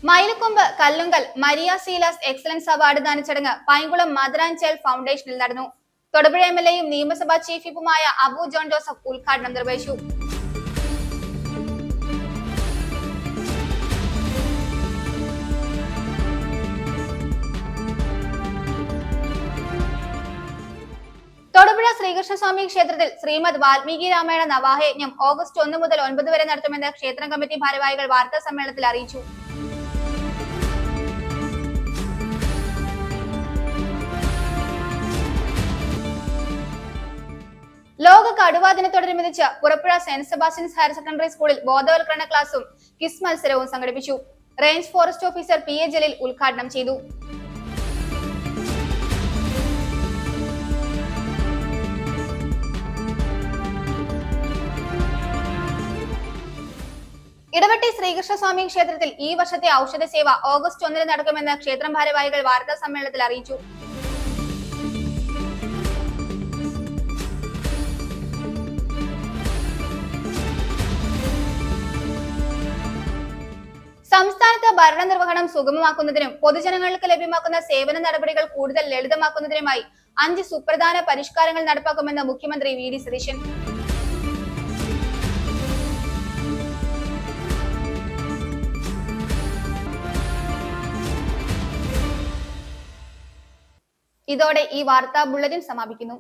മയിലക്കൊമ്പ് കല്ലുങ്കൽ മരിയ സീലാസ് എക്സലൻസ് അവാർഡ് ദാന ചടങ്ങ് പൈങ്കുളം മദർ ആൻഡ് ചൈൽഡ് ഫൗണ്ടേഷനിൽ നടന്നു. തൊടുപുഴ MLAയും നിയമസഭാ ചീഫ് വിപ്പുമായ അബു ജോൺ ജോസഫ് ഉദ്ഘാടനം നിർവഹിച്ചു. തൊടുപുഴ ശ്രീകൃഷ്ണസ്വാമി ക്ഷേത്രത്തിൽ ശ്രീമദ് വാൽമീകി രാമായണ നവാഹയജ്ഞം ഓഗസ്റ്റ് 1 മുതൽ 9 വരെ നടത്തുമെന്ന് ക്ഷേത്രം കമ്മിറ്റി ഭാരവാഹികൾ വാർത്താ സമ്മേളനത്തിൽ അറിയിച്ചു. ലോക കടുവാ ദിനത്തോടനുബന്ധിച്ച് പുറപ്പുഴ സെന്റ് സെബാസ്റ്റ്യൻസ് ഹയർ സെക്കൻഡറി സ്കൂളിൽ ബോധവൽക്കരണ ക്ലാസും ക്വിസ് മത്സരവും സംഘടിപ്പിച്ചു. Range forest officer PA Jaleel ഉദ്ഘാടനം ചെയ്തു. ഇടവെട്ടി ശ്രീകൃഷ്ണസ്വാമി ക്ഷേത്രത്തിൽ ഈ വർഷത്തെ ഔഷധ സേവ ഓഗസ്റ്റ് 1 നടക്കുമെന്ന് ക്ഷേത്രം ഭാരവാഹികൾ വാർത്താ സമ്മേളനത്തിൽ അറിയിച്ചു. സംസ്ഥാനത്ത് ഭരണനിർവഹണം സുഗമമാക്കുന്നതിനും പൊതുജനങ്ങൾക്ക് ലഭ്യമാക്കുന്ന സേവന നടപടികൾ കൂടുതൽ ലളിതമാക്കുന്നതിനുമായി 5 സുപ്രധാന പരിഷ്കാരങ്ങൾ നടപ്പാക്കുമെന്ന് മുഖ്യമന്ത്രി VD സതീശൻ. ഇതോടെ ഈ വാർത്താ ബുള്ളറ്റിൻ സമാപിക്കുന്നു.